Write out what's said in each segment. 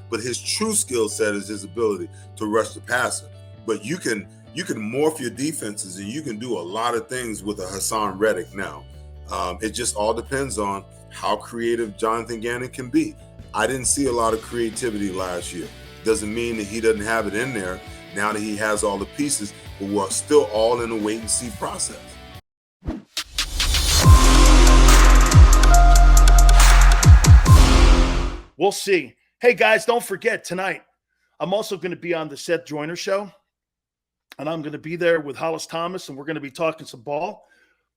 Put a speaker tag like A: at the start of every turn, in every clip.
A: but his true skill set is his ability to rush the passer. But you can morph your defenses, and you can do a lot of things with a Haason Reddick now. It just all depends on how creative Jonathan Gannon can be. I didn't see a lot of creativity last year. Doesn't mean that he doesn't have it in there now that he has all the pieces, but we're still all in a wait-and-see process.
B: We'll see. Hey, guys, don't forget, tonight, I'm also going to be on the Seth Joyner show, and I'm going to be there with Hollis Thomas, and we're going to be talking some ball.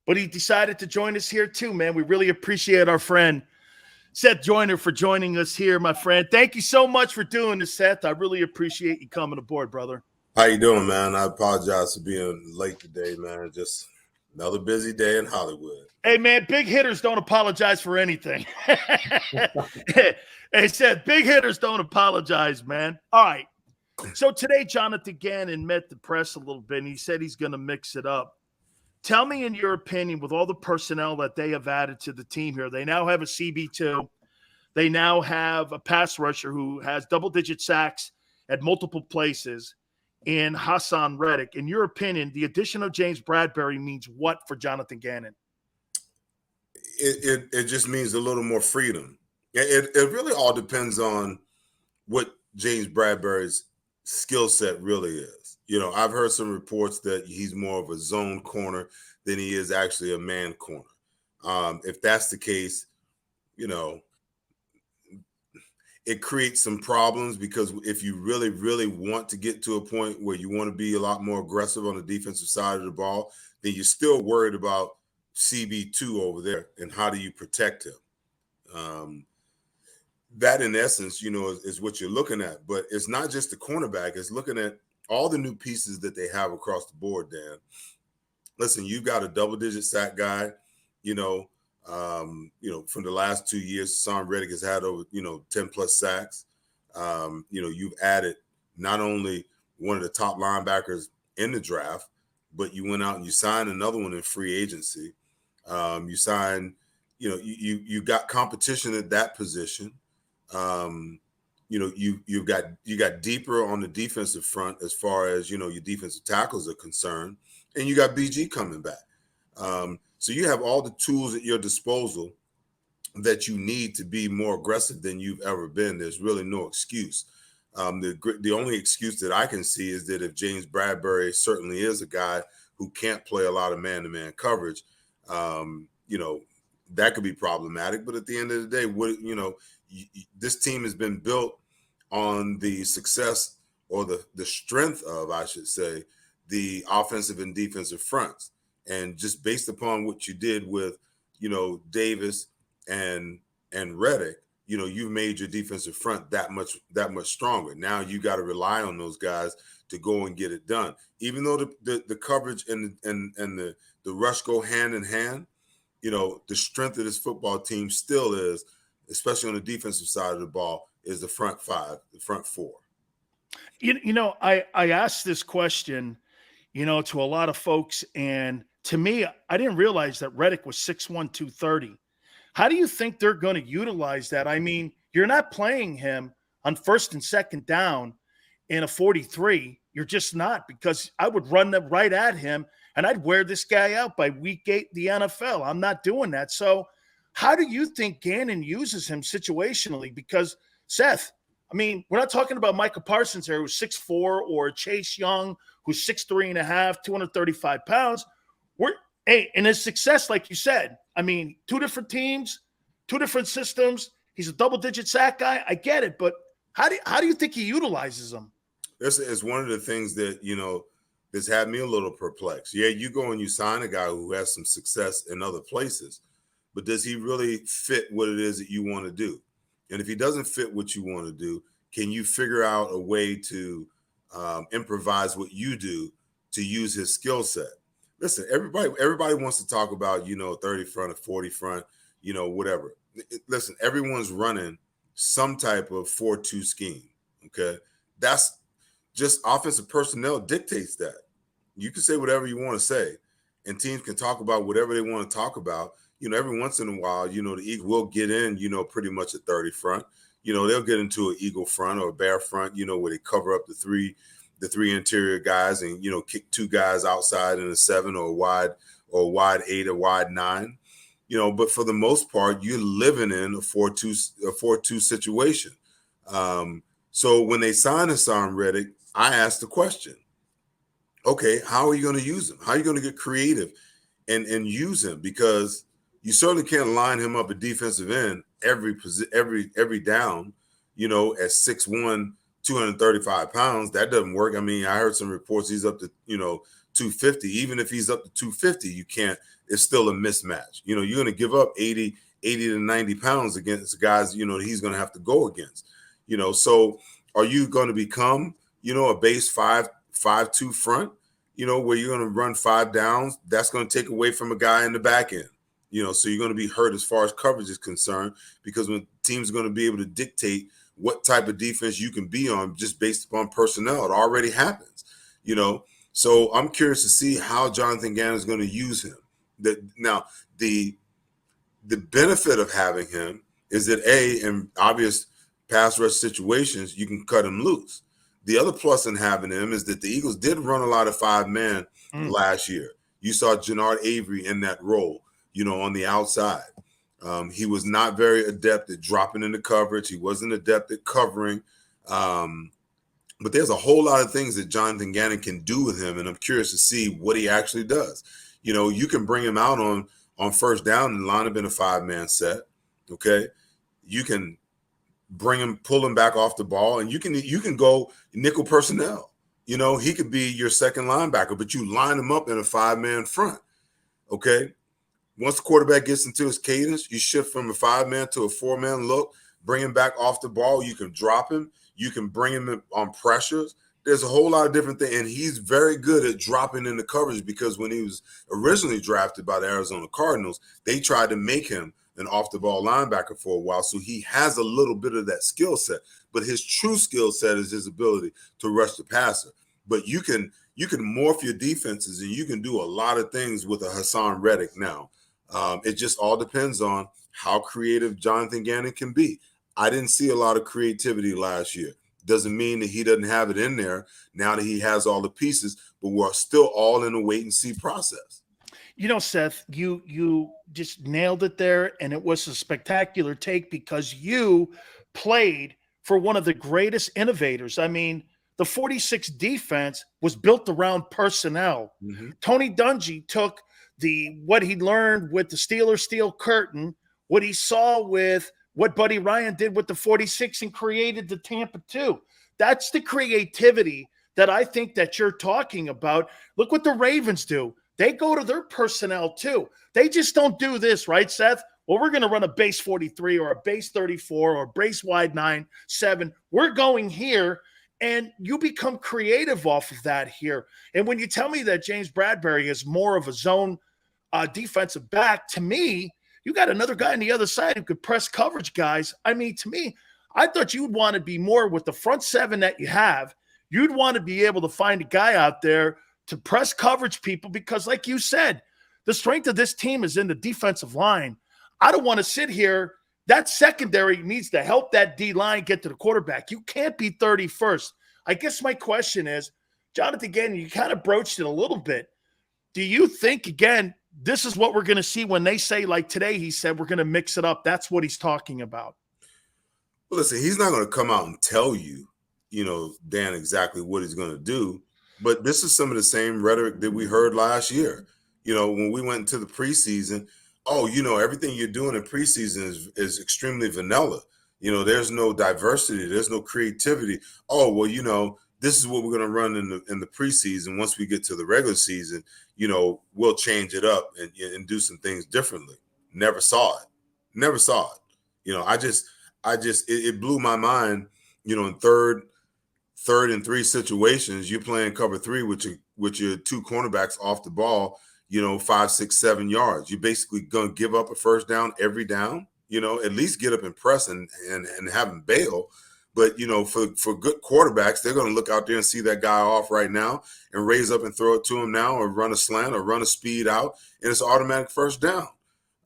B: But he decided to join us here too, man. We really appreciate our friend Seth Joyner for joining us here, my friend. Thank you so much for doing this, Seth. I really appreciate you coming aboard, brother.
A: How you doing, man? I apologize for being late today, man. Just another busy day in Hollywood.
B: Hey, man, big hitters don't apologize for anything. Hey, Seth, big hitters don't apologize, man. All right. So today, Jonathan Gannon met the press a little bit, and he said he's going to mix it up. Tell me, in your opinion, with all the personnel that they have added to the team here, they now have a CB2. They now have a pass rusher who has double-digit sacks at multiple places in Haason Reddick. In your opinion, the addition of James Bradbury means what for Jonathan Gannon?
A: It just means a little more freedom. It really all depends on what James Bradbury's skill set really is. You know, I've heard some reports that he's more of a zone corner than he is actually a man corner. If that's the case, you know, it creates some problems, because if you really, really want to get to a point where you want to be a lot more aggressive on the defensive side of the ball, then you're still worried about CB2 over there and how do you protect him. That, in essence, you know, is what you're looking at. But it's not just the cornerback. It's looking at all the new pieces that they have across the board, Dan. Listen, you've got a double-digit sack guy, you know, from the last 2 years. Haason Reddick has had over, 10-plus sacks. You've added not only one of the top linebackers in the draft, but you went out and you signed another one in free agency. You signed, you got competition at that position. You got deeper on the defensive front as far as, your defensive tackles are concerned, and you got BG coming back. So you have all the tools at your disposal that you need to be more aggressive than you've ever been. There's really no excuse. The only excuse that I can see is that if James Bradbury certainly is a guy who can't play a lot of man-to-man coverage, that could be problematic. But at the end of the day, this team has been built on the success, or the strength of, I should say, the offensive and defensive fronts. And just based upon what you did with, Davis and Reddick, you've made your defensive front that much stronger. Now you got to rely on those guys to go and get it done. Even though the coverage and the rush go hand in hand, the strength of this football team still is, especially on the defensive side of the ball, is the front five, the front four.
B: I asked this question, to a lot of folks, and to me, I didn't realize that Reddick was 6'1", 230. How do you think they're going to utilize that? I mean, you're not playing him on first and second down in a 43. You're just not, because I would run them right at him and I'd wear this guy out by week 8 in the NFL. I'm not doing that. So how do you think Gannon uses him situationally? Because, Seth, I mean, we're not talking about Micah Parsons here, who's 6'4", or Chase Young, who's 6'3.5", 235 pounds. And his success, like you said, I mean, 2 different teams, 2 different systems. He's a double-digit sack guy. I get it, but how do you think he utilizes them?
A: This is one of the things that, that's had me a little perplexed. Yeah, you go and you sign a guy who has some success in other places, but does he really fit what it is that you want to do? And if he doesn't fit what you want to do, can you figure out a way to improvise what you do to use his skill set? Listen, everybody wants to talk about, 30 front or 40 front, whatever. Listen, everyone's running some type of 4-2 scheme, okay? That's just offensive personnel dictates that. You can say whatever you want to say, and teams can talk about whatever they want to talk about. Every once in a while, the Eagles will get in, pretty much a 30 front. they'll get into an eagle front or a bear front, where they cover up the three interior guys and, kick two guys outside in a 7 or a wide 8 or wide 9. But for the most part, you're living in a 4-2 situation. So when they signed Haason Reddick, I asked the question, okay, how are you going to use him? How are you going to get creative and use him? Because you certainly can't line him up at defensive end every down, at 6'1", 235 pounds. That doesn't work. I mean, I heard some reports he's up to, 250. Even if he's up to 250, you can't. It's still a mismatch. You're going to give up 80 to 90 pounds against guys, that he's going to have to go against. So are you going to become, a base 5-2 front, where you're going to run 5 downs? That's going to take away from a guy in the back end. So you're going to be hurt as far as coverage is concerned, because when teams are going to be able to dictate what type of defense you can be on just based upon personnel, it already happens, So I'm curious to see how Jonathan Gannon is going to use him. Now, the benefit of having him is that, in obvious pass rush situations, you can cut him loose. The other plus in having him is that the Eagles did run a lot of 5-man last year. You saw Jannard Avery in that role, on the outside. He was not very adept at dropping into coverage. He wasn't adept at covering. But there's a whole lot of things that Jonathan Gannon can do with him, and I'm curious to see what he actually does. You can bring him out on first down and line up in a 5-man set, okay? You can pull him back off the ball, and you can go nickel personnel. He could be your second linebacker, but you line him up in a 5-man front, okay? Once the quarterback gets into his cadence, you shift from a 5-man to a 4-man look, bring him back off the ball. You can drop him. You can bring him on pressures. There's a whole lot of different things, and he's very good at dropping into coverage, because when he was originally drafted by the Arizona Cardinals, they tried to make him an off-the-ball linebacker for a while, so he has a little bit of that skill set. But his true skill set is his ability to rush the passer. But you can morph your defenses, and you can do a lot of things with a Haason Reddick now. It just all depends on how creative Jonathan Gannon can be. I didn't see a lot of creativity last year. Doesn't mean that he doesn't have it in there now that he has all the pieces, but we're still all in a wait-and-see process.
B: Seth, you just nailed it there, and it was a spectacular take because you played for one of the greatest innovators. I mean, the 46 defense was built around personnel. Mm-hmm. Tony Dungy took what he learned with the Steelers Steel Curtain, what he saw with what Buddy Ryan did with the 46, and created the Tampa 2. That's the creativity that I think that you're talking about. Look what the Ravens do. They go to their personnel too. They just don't do this, right, Seth? Well, we're going to run a base 43 or a base 34 or a base wide 9-7. We're going here, and you become creative off of that here. And when you tell me that James Bradbury is more of a zone defensive back, to me, you got another guy on the other side who could press coverage guys. I mean, to me, I thought you'd want to be more with the front 7 that you have. You'd want to be able to find a guy out there to press coverage people, because like you said, the strength of this team is in the defensive line. I don't want to sit here. That secondary needs to help that D-line get to the quarterback. You can't be 31st. I guess my question is, Jonathan, again, you kind of broached it a little bit. Do you think, again, this is what we're going to see when they say, like today, he said, we're going to mix it up? That's what he's talking about.
A: Well, listen, he's not going to come out and tell you, Dan, exactly what he's going to do. But this is some of the same rhetoric that we heard last year. When we went into the preseason, everything you're doing in preseason is extremely vanilla. There's no diversity. There's no creativity. Oh, well, this is what we're going to run in the preseason. Once we get to the regular season, we'll change it up and do some things differently. Never saw it. It blew my mind, in third and 3 situations, you're playing cover 3 with your 2 cornerbacks off the ball, 5, 6, 7 yards. You're basically going to give up a first down every down, at least get up and press and have them bail. But, for good quarterbacks, they're going to look out there and see that guy off right now and raise up and throw it to him now, or run a slant or run a speed out, and it's automatic first down.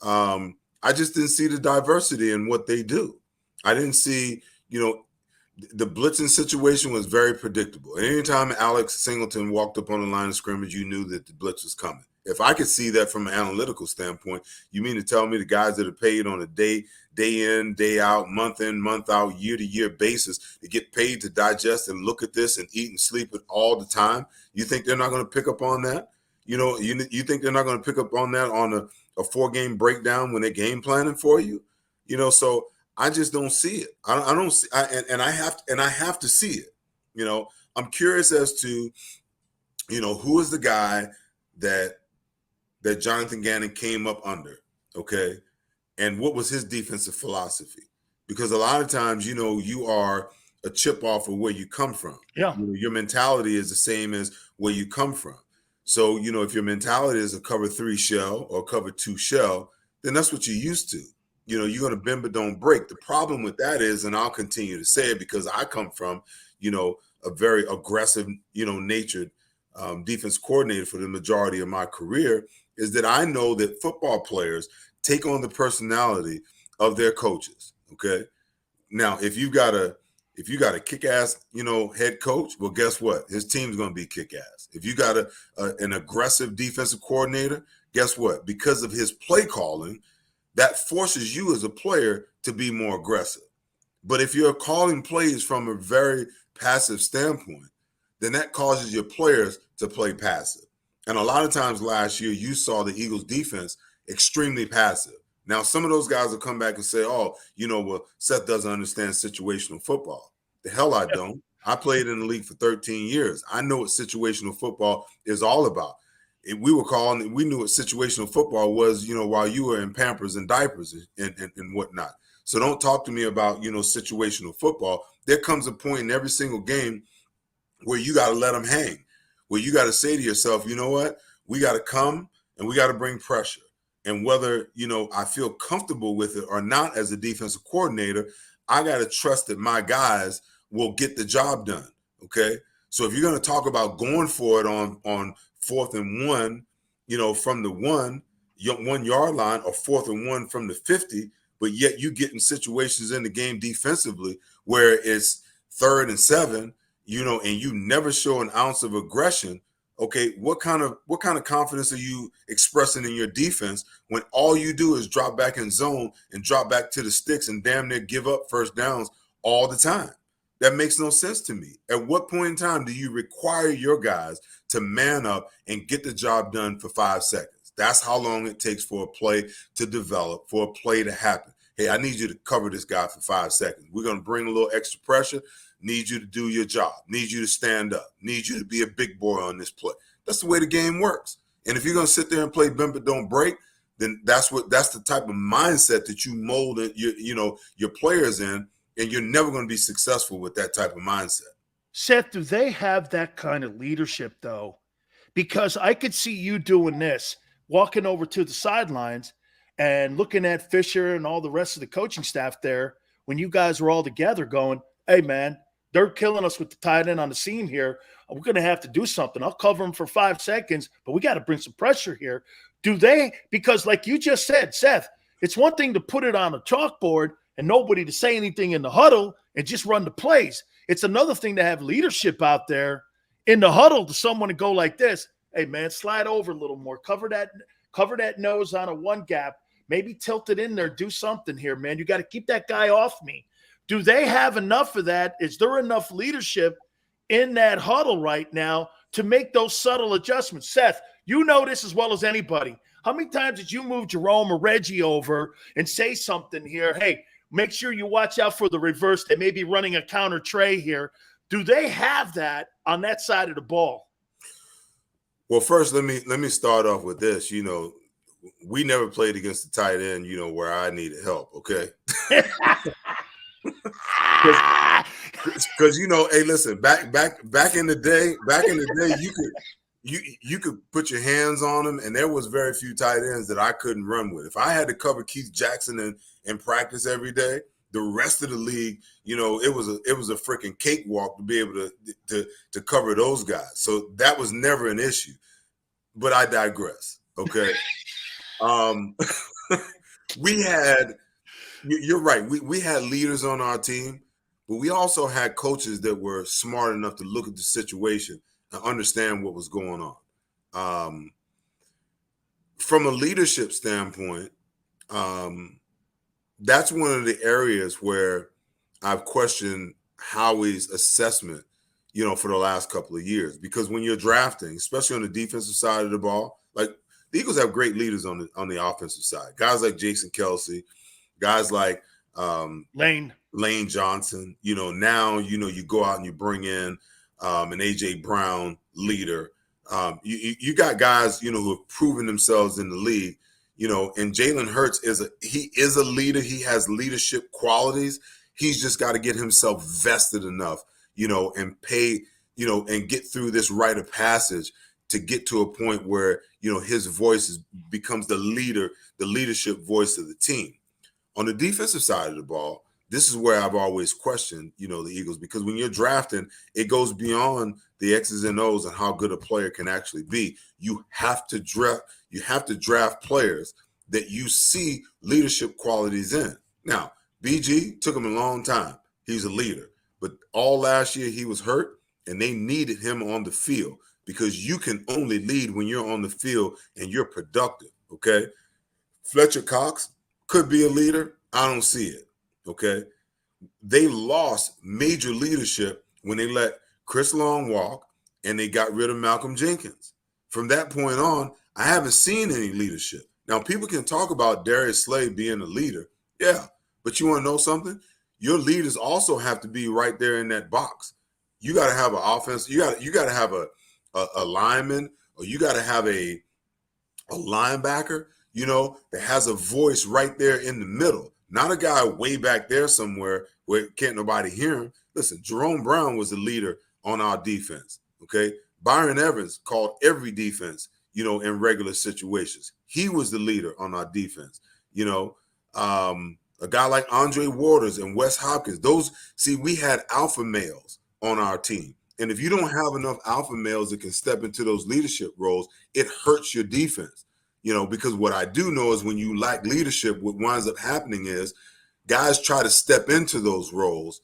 A: I just didn't see the diversity in what they do. I didn't see, the blitzing situation was very predictable. And anytime Alex Singleton walked up on the line of scrimmage, you knew that the blitz was coming. If I could see that from an analytical standpoint, you mean to tell me the guys that are paid on a day in, day out, month in, month out, year-to-year basis to get paid to digest and look at this and eat and sleep it all the time, you think they're not going to pick up on that? You think they're not going to pick up on that on a 4-game breakdown when they're game planning for you? So I just don't see it. I don't see, I have to see it. I'm curious as to, who is the guy that Jonathan Gannon came up under, okay? And what was his defensive philosophy? Because a lot of times, you are a chip off of where you come from.
B: Yeah.
A: Your mentality is the same as where you come from. So, if your mentality is a cover 3 shell or cover 2 shell, then that's what you're used to. You're going to bend but don't break. The problem with that is, and I'll continue to say it because I come from, a very aggressive, natured defense coordinator for the majority of my career, is that I know that football players take on the personality of their coaches. Okay. Now, if you got a kick-ass, head coach, well, guess what? His team's going to be kick-ass. If you got an aggressive defensive coordinator, guess what? Because of his play calling, that forces you as a player to be more aggressive. But if you're calling plays from a very passive standpoint, then that causes your players to play passive. And a lot of times last year, you saw the Eagles defense extremely passive. Now, some of those guys will come back and say, oh, well, Seth doesn't understand situational football. The hell I don't. I played in the league for 13 years. I know what situational football is all about. We knew what situational football was, while you were in Pampers and diapers and whatnot. So don't talk to me about, situational football. There comes a point in every single game where you got to let them hang, where you got to say to yourself, you know what? We got to come and we got to bring pressure. And whether, I feel comfortable with it or not as a defensive coordinator, I got to trust that my guys will get the job done, okay? So if you're going to talk about going for it on 4th and 1, from the 1 yard line, or 4th and 1 from the 50, but yet you get in situations in the game defensively where it's 3rd and 7, and you never show an ounce of aggression. Okay, what kind of confidence are you expressing in your defense when all you do is drop back in zone and drop back to the sticks and damn near give up first downs all the time? That makes no sense to me. At what point in time do you require your guys to man up and get the job done for 5 seconds? That's how long it takes for a play to develop, for a play to happen. Hey, I need you to cover this guy for 5 seconds. We're going to bring a little extra pressure. Need you to do your job. Need you to stand up. Need you to be a big boy on this play. That's the way the game works. And if you're going to sit there and play bend but don't break, then that's the type of mindset that you mold your players in, and you're never going to be successful with that type of mindset.
B: Seth, do they have that kind of leadership, though? Because I could see you doing this, walking over to the sidelines and looking at Fisher and all the rest of the coaching staff there when you guys were all together going, hey, man, they're killing us with the tight end on the seam here. We're going to have to do something. I'll cover them for 5 seconds, but we got to bring some pressure here. Do they? Because like you just said, Seth, it's one thing to put it on a chalkboard and nobody to say anything in the huddle and just run the plays. It's another thing to have leadership out there in the huddle to someone to go like this. Hey, man, slide over a little more. Cover that nose on a 1 gap. Maybe tilt it in there. Do something here, man. You got to keep that guy off me. Do they have enough of that? Is there enough leadership in that huddle right now to make those subtle adjustments? Seth, you know this as well as anybody. How many times did you move Jerome or Reggie over and say something here? Hey, make sure you watch out for the reverse. They may be running a counter tray here. Do they have that on that side of the ball?
A: Well, first, let me start off with this. We never played against the tight end, where I needed help, okay? Because hey, listen, back in the day, you could put your hands on them, and there was very few tight ends that I couldn't run with. If I had to cover Keith Jackson in practice every day, the rest of the league, it was a freaking cakewalk to be able to cover those guys. So that was never an issue. But I digress. Okay. We had You're right. We had leaders on our team, but we also had coaches that were smart enough to look at the situation and understand what was going on. From a leadership standpoint, that's one of the areas where I've questioned Howie's assessment, for the last couple of years. Because when you're drafting, especially on the defensive side of the ball, like the Eagles have great leaders on the offensive side. Guys like Jason Kelsey, guys like Lane Johnson. Now you go out and you bring in an AJ Brown leader. You got guys who have proven themselves in the league. And Jalen Hurts is a leader. He has leadership qualities. He's just got to get himself vested enough, and pay, and get through this rite of passage to get to a point where, his voice becomes the leadership voice of the team. On the defensive side of the ball, this is where I've always questioned, the Eagles, because when you're drafting, it goes beyond the X's and O's and how good a player can actually be. You have to draft players that you see leadership qualities in. Now, BG took him a long time. He's a leader. But all last year he was hurt, and they needed him on the field because you can only lead when you're on the field and you're productive, okay? Fletcher Cox could be a leader. I don't see it, okay? They lost major leadership when they let Chris Long walk and they got rid of Malcolm Jenkins. From that point on, I haven't seen any leadership. Now, people can talk about Darius Slay being a leader. Yeah, but you want to know something? Your leaders also have to be right there in that box. You got to have an offense. You got to have a lineman, or you got to have a linebacker, that has a voice right there in the middle. Not a guy way back there somewhere where can't nobody hear him. Listen, Jerome Brown was the leader on our defense, okay? Byron Evans called every defense, in regular situations. He was the leader on our defense. A guy like Andre Waters and Wes Hopkins, we had alpha males on our team. And if you don't have enough alpha males that can step into those leadership roles, it hurts your defense. Because what I do know is when you lack leadership, what winds up happening is guys try to step into those roles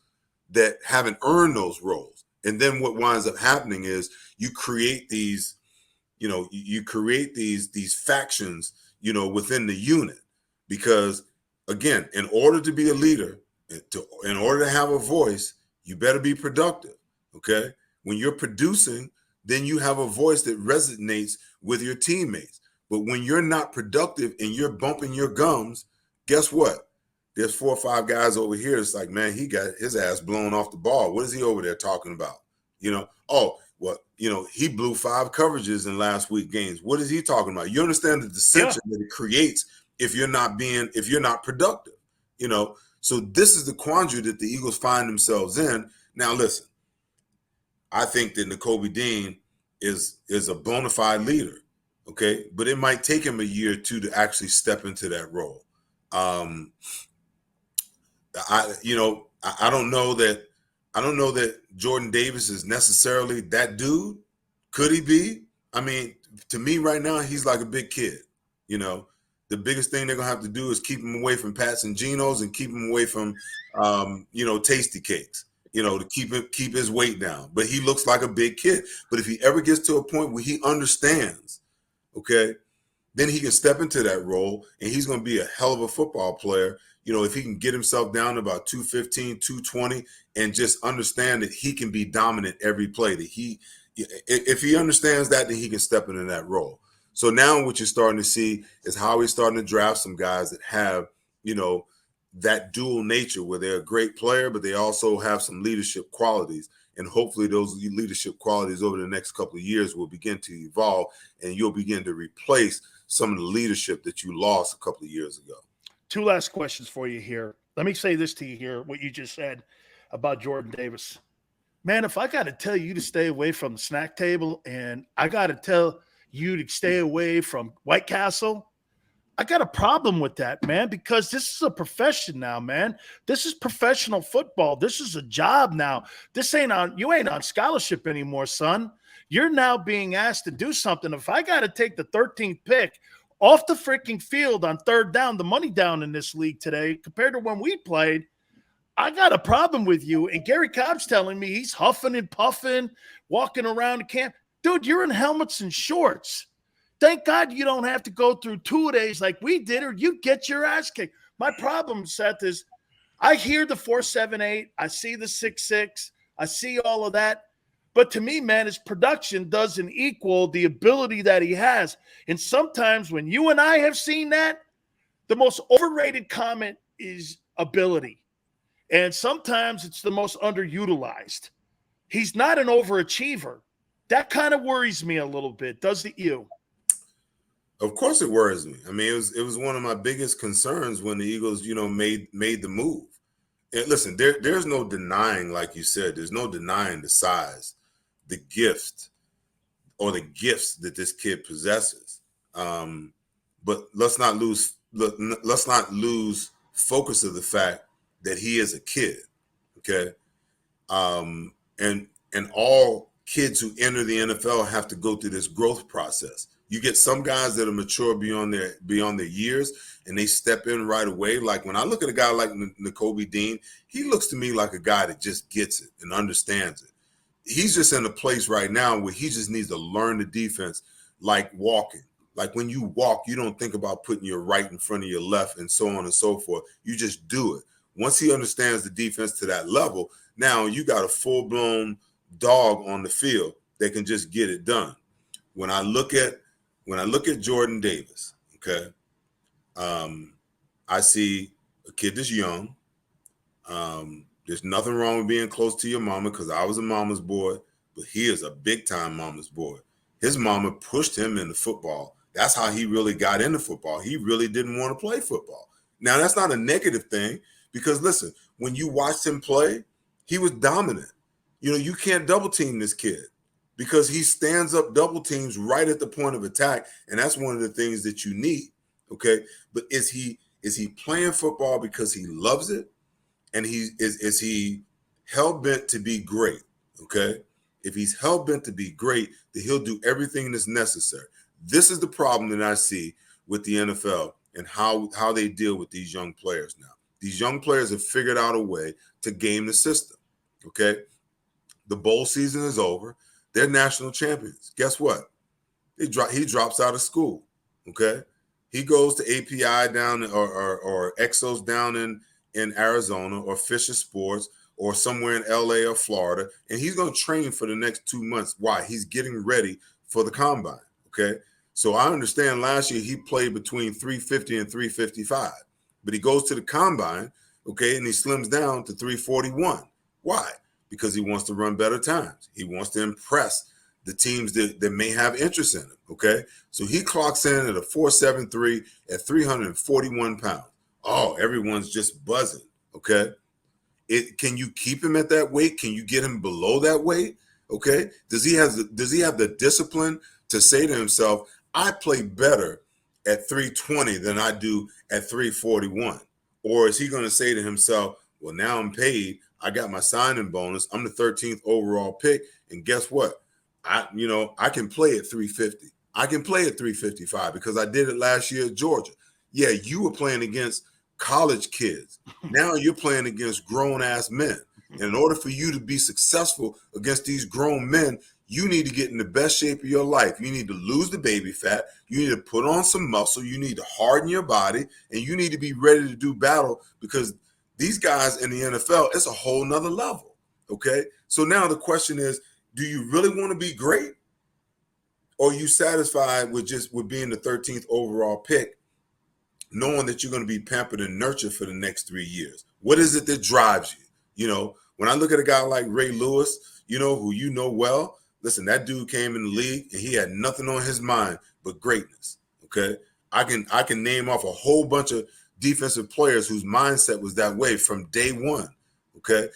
A: that haven't earned those roles. And then what winds up happening is you create these factions, within the unit. Because again, in order to be a leader, in order to have a voice, you better be productive, okay? When you're producing, then you have a voice that resonates with your teammates. But when you're not productive and you're bumping your gums, guess what? There's 4 or 5 guys over here. It's like, man, he got his ass blown off the ball. What is he over there talking about? He blew 5 coverages in last week games. What is he talking about? You understand the dissension that it creates if you're not productive, So this is the quandary that the Eagles find themselves in. Now, listen, I think that Nakobe Dean is a bona fide leader. Okay, but it might take him a year or two to actually step into that role. I don't know that Jordan Davis is necessarily that dude. Could he be? I mean, to me right now, he's like a big kid. The biggest thing they're gonna have to do is keep him away from Pats and Genos and keep him away from tasty cakes. To keep his weight down. But he looks like a big kid. But if he ever gets to a point where he understands, okay, then he can step into that role and he's going to be a hell of a football player. If he can get himself down to about 215, 220 and just understand that he can be dominant every play, if he understands that, then he can step into that role. So now what you're starting to see is how he's starting to draft some guys that have, that dual nature where they're a great player, but they also have some leadership qualities. And hopefully those leadership qualities over the next couple of years will begin to evolve and you'll begin to replace some of the leadership that you lost a couple of years ago.
B: 2 last questions for you here. Let me say this to you here, what you just said about Jordan Davis. Man, if I got to tell you to stay away from the snack table and I got to tell you to stay away from White Castle, I got a problem with that, man, because this is a profession now, man. This is professional football. This is a job now. You ain't on scholarship anymore, son. You're now being asked to do something. If I got to take the 13th pick off the freaking field on third down, the money down in this league today compared to when we played, I got a problem with you. And Gary Cobb's telling me he's huffing and puffing, walking around the camp. Dude, you're in helmets and shorts. Thank God you don't have to go through 2 days like we did, or you get your ass kicked. My problem, Seth, is I hear the 4.78. I see the 6.6. I see all of that. But to me, man, his production doesn't equal the ability that he has. And sometimes when you and I have seen that, the most overrated comment is ability. And sometimes it's the most underutilized. He's not an overachiever. That kind of worries me a little bit. Does it you?
A: Of course it worries me. I mean, it was one of my biggest concerns when the Eagles, made the move. And listen, there's no denying, like you said, there's no denying the size, the gift, or the gifts that this kid possesses. But let's not lose focus of the fact that he is a kid. Okay. And all kids who enter the NFL have to go through this growth process. You get some guys that are mature beyond their years, and they step in right away. Like when I look at a guy like Nakobe Dean, he looks to me like a guy that just gets it and understands it. He's just in a place right now where he just needs to learn the defense like walking. Like when you walk, you don't think about putting your right in front of your left and so on and so forth. You just do it. Once he understands the defense to that level, now you got a full-blown dog on the field that can just get it done. When I look at Jordan Davis, okay, I see a kid that's young. There's nothing wrong with being close to your mama, because I was a mama's boy, but he is a big-time mama's boy. His mama pushed him into football. That's how he really got into football. He really didn't want to play football. Now, that's not a negative thing, because, listen, when you watched him play, he was dominant. You can't double-team this kid, because he stands up double teams right at the point of attack, and that's one of the things that you need, okay? But is he playing football because he loves it, and is he hell-bent to be great, okay? If he's hell-bent to be great, then he'll do everything that's necessary. This is the problem that I see with the NFL and how they deal with these young players now. These young players have figured out a way to game the system, okay? The bowl season is over. They're national champions. Guess what? He drops out of school, okay? He goes to API down or Exos down in Arizona, or Fisher Sports, or somewhere in LA or Florida, and he's going to train for the next 2 months. Why? He's getting ready for the combine, okay? So I understand last year he played between 350 and 355, but he goes to the combine, okay, and he slims down to 341. Why? Because he wants to run better times. He wants to impress the teams that may have interest in him, okay? So he clocks in at a 4.73 at 341 pounds. Oh, everyone's just buzzing, okay? Can you keep him at that weight? Can you get him below that weight, okay? Does he have the discipline to say to himself, I play better at 320 than I do at 341? Or is he going to say to himself, well, now I'm paid, I got my signing bonus, I'm the 13th overall pick, and guess what? I can play at 350. I can play at 355 because I did it last year at Georgia. Yeah, you were playing against college kids. Now you're playing against grown-ass men. And in order for you to be successful against these grown men, you need to get in the best shape of your life. You need to lose the baby fat. You need to put on some muscle. You need to harden your body, and you need to be ready to do battle, because these guys in the NFL, it's a whole nother level, okay? So now the question is, do you really want to be great? Or are you satisfied with being the 13th overall pick, knowing that you're going to be pampered and nurtured for the next 3 years? What is it that drives you? When I look at a guy like Ray Lewis, who you know well, listen, that dude came in the league and he had nothing on his mind but greatness, okay? I can name off a whole bunch of defensive players whose mindset was that way from day one, okay?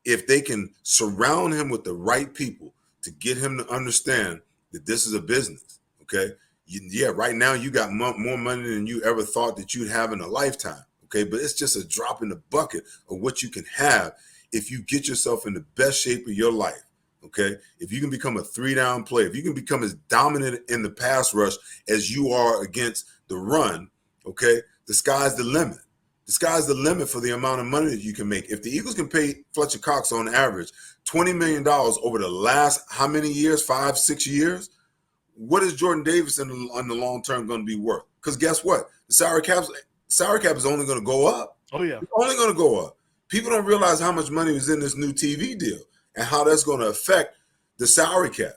A: If they can surround him with the right people to get him to understand that this is a business, okay? Right now you got more money than you ever thought that you'd have in a lifetime, okay? But it's just a drop in the bucket of what you can have if you get yourself in the best shape of your life, okay? If you can become a 3-down player, if you can become as dominant in the pass rush as you are against the run, okay, the sky's the limit. The sky's the limit for the amount of money that you can make. If the Eagles can pay Fletcher Cox on average $20 million over the last how many years, 5, 6 years, what is Jordan Davis in the long term going to be worth? Because guess what? The salary cap is only going to go up.
B: Oh, yeah.
A: It's only going to go up. People don't realize how much money was in this new TV deal and how that's going to affect the salary cap.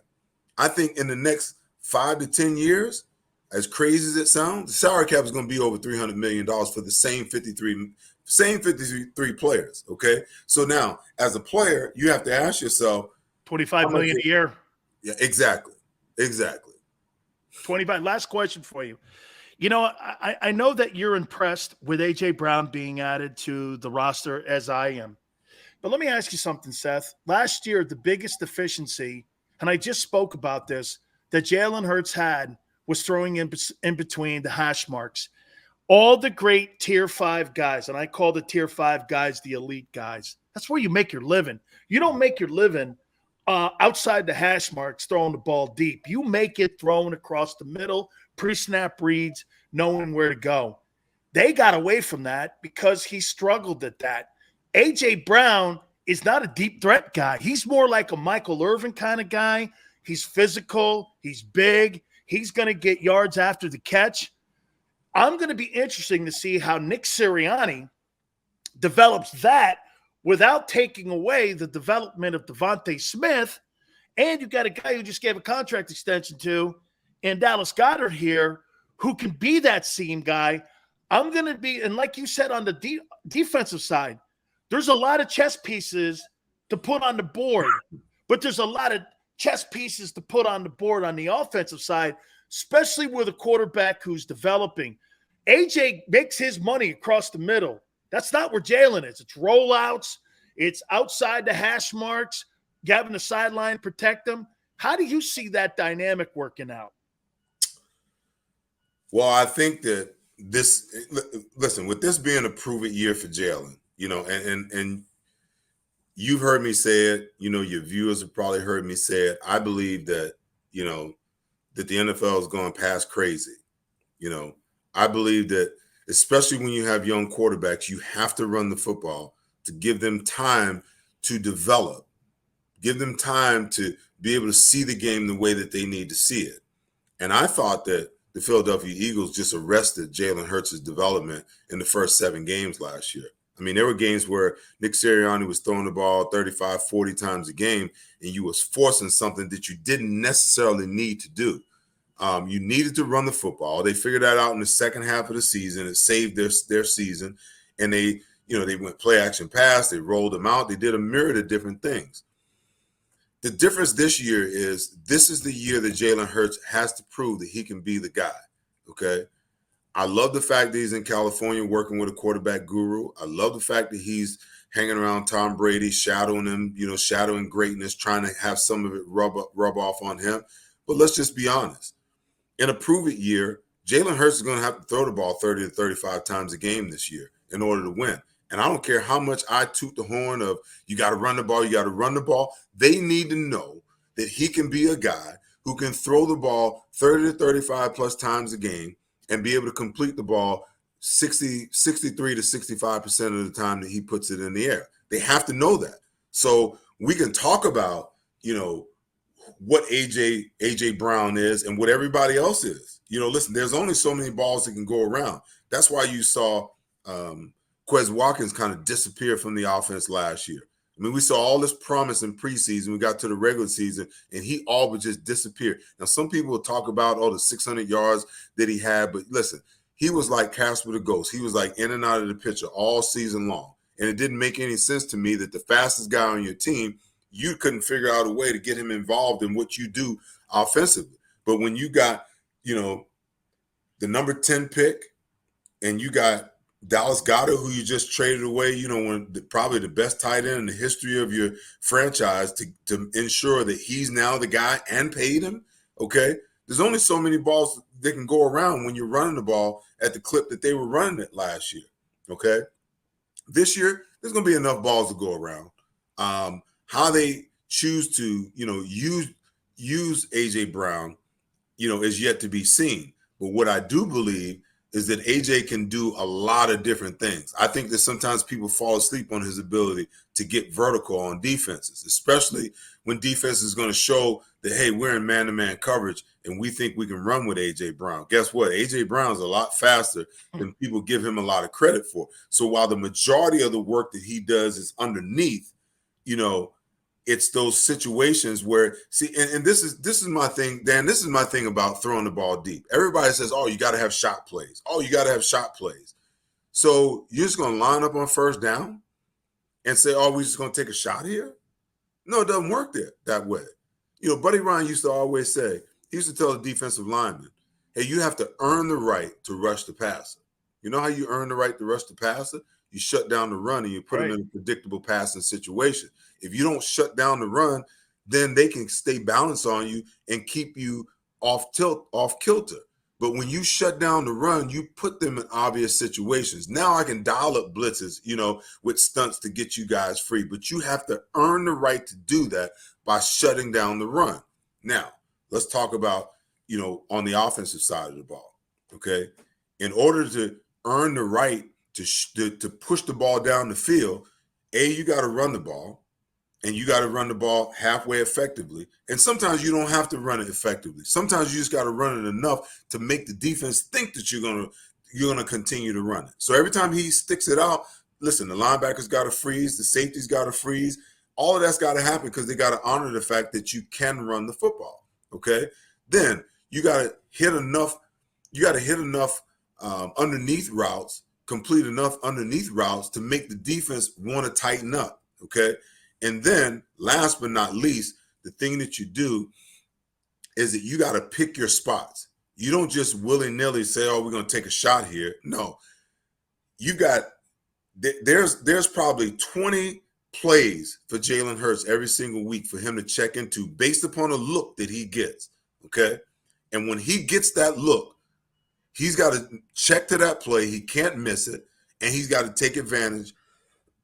A: I think in the next 5 to 10 years, as crazy as it sounds, the salary cap is going to be over $300 million for the same 53 players, okay? So now, as a player, you have to ask yourself,
B: $25 million a year.
A: Yeah, exactly.
B: 25. Last question for you. You know, I know that you're impressed with A.J. Brown being added to the roster, as I am. But let me ask you something, Seth. Last year, the biggest deficiency, and I just spoke about this, that Jalen Hurts had was throwing in between the hash marks. All the great Tier 5 guys, and I call the Tier 5 guys the elite guys. That's where you make your living. You don't make your living outside the hash marks throwing the ball deep. You make it throwing across the middle, pre-snap reads, knowing where to go. They got away from that because he struggled at that. A.J. Brown is not a deep threat guy. He's more like a Michael Irvin kind of guy. He's physical. He's big. He's going to get yards after the catch. I'm going to be interesting to see how Nick Sirianni develops that without taking away the development of Devontae Smith. And you got a guy who just gave a contract extension to in Dallas Goedert here who can be that seam guy. I'm going to be, and like you said on the defensive side, there's a lot of chess pieces to put on the board, but there's a lot of chess pieces to put on the board on the offensive side, especially with a quarterback who's developing. AJ makes his money across the middle. That's not where Jalen is. It's rollouts. It's outside the hash marks, having the sideline protect them. How do you see that dynamic working out?
A: Well, I think that listen, with this being a prove-it year for Jalen, you know, and you've heard me say it, you know, your viewers have probably heard me say it. I believe that, you know, that the NFL is going past crazy. You know, I believe that especially when you have young quarterbacks, you have to run the football to give them time to develop, give them time to be able to see the game the way that they need to see it. And I thought that the Philadelphia Eagles just arrested Jalen Hurts' development in the first 7 games last year. I mean, there were games where Nick Sirianni was throwing the ball 35, 40 times a game, and you was forcing something that you didn't necessarily need to do. You needed to run the football. They figured that out in the second half of the season. It saved their season. And they went play action pass. They rolled them out. They did a myriad of different things. The difference this year is this is the year that Jalen Hurts has to prove that he can be the guy, okay? I love the fact that he's in California working with a quarterback guru. I love the fact that he's hanging around Tom Brady, shadowing him, you know, shadowing greatness, trying to have some of it rub off on him. But let's just be honest. In a prove-it year, Jalen Hurts is going to have to throw the ball 30 to 35 times a game this year in order to win. And I don't care how much I toot the horn of you got to run the ball, you got to run the ball. They need to know that he can be a guy who can throw the ball 30 to 35 plus times a game and be able to complete the ball 63 to 65% of the time that he puts it in the air. They have to know that. So we can talk about, you know, what AJ Brown is and what everybody else is. You know, listen, there's only so many balls that can go around. That's why you saw Quez Watkins kind of disappear from the offense last year. I mean, we saw all this promise in preseason. We got to the regular season, and he all but just disappeared. Now, some people will talk about, the 600 yards that he had, but listen, he was like Casper the Ghost. He was like in and out of the picture all season long, and it didn't make any sense to me that the fastest guy on your team, you couldn't figure out a way to get him involved in what you do offensively. But when you got, you know, the number 10 pick, and you got Dallas Goedert, who you just traded away, you know, probably the best tight end in the history of your franchise to ensure that he's now the guy and paid him, okay? There's only so many balls that can go around when you're running the ball at the clip that they were running it last year, okay? This year, there's going to be enough balls to go around. How they choose to, you know, use A.J. Brown, you know, is yet to be seen. But what I do believe is that AJ can do a lot of different things. I think that sometimes people fall asleep on his ability to get vertical on defenses, especially when defense is going to show that, hey, we're in man-to-man coverage and we think we can run with AJ Brown. Guess what? AJ Brown's a lot faster than people give him a lot of credit for. So while the majority of the work that he does is underneath, it's those situations where, see, and this is my thing, Dan. This is my thing about throwing the ball deep. Everybody says, oh, you got to have shot plays. Oh, you got to have shot plays. So you're just going to line up on first down and say, oh, we're just going to take a shot here? No, it doesn't work that way. Buddy Ryan used to always say, he used to tell the defensive lineman, hey, you have to earn the right to rush the passer. You know how you earn the right to rush the passer? You shut down the run and you put them in a predictable passing situation. If you don't shut down the run, then they can stay balanced on you and keep you off kilter. But when you shut down the run, you put them in obvious situations. Now I can dial up blitzes, with stunts to get you guys free. But you have to earn the right to do that by shutting down the run. Now, let's talk about, on the offensive side of the ball, okay? In order to earn the right to push the ball down the field, you got to run the ball. And you got to run the ball halfway effectively. And sometimes you don't have to run it effectively. Sometimes you just got to run it enough to make the defense think that you're gonna continue to run it. So every time he sticks it out, listen, the linebackers got to freeze, the safeties got to freeze. All of that's got to happen because they got to honor the fact that you can run the football. Okay. Then you got to hit enough. You got to hit enough underneath routes, complete enough underneath routes to make the defense want to tighten up. Okay. And then last but not least, the thing that you do is that you got to pick your spots. You don't just willy-nilly say, oh, we're going to take a shot here. No, there's probably 20 plays for Jalen Hurts every single week for him to check into based upon a look that he gets. Okay. And when he gets that look, he's got to check to that play. He can't miss it. And he's got to take advantage,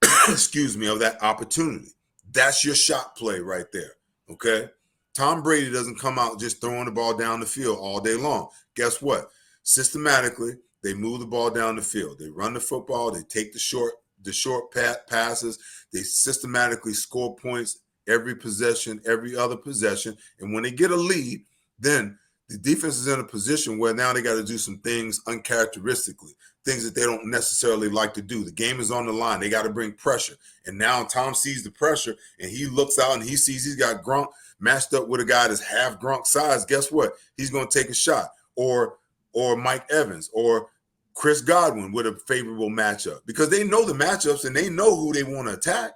A: of that opportunity. That's your shot play right there, okay? Tom Brady doesn't come out just throwing the ball down the field all day long. Guess what? Systematically, they move the ball down the field. They run the football. They take the short passes. They systematically score points every possession, every other possession. And when they get a lead, then the defense is in a position where now they got to do some things uncharacteristically, things that they don't necessarily like to do. The game is on the line. They got to bring pressure. And now Tom sees the pressure and he looks out and he sees he's got Gronk matched up with a guy that's half Gronk size. Guess what? He's going to take a shot. Or Mike Evans or Chris Godwin with a favorable matchup because they know the matchups and they know who they want to attack,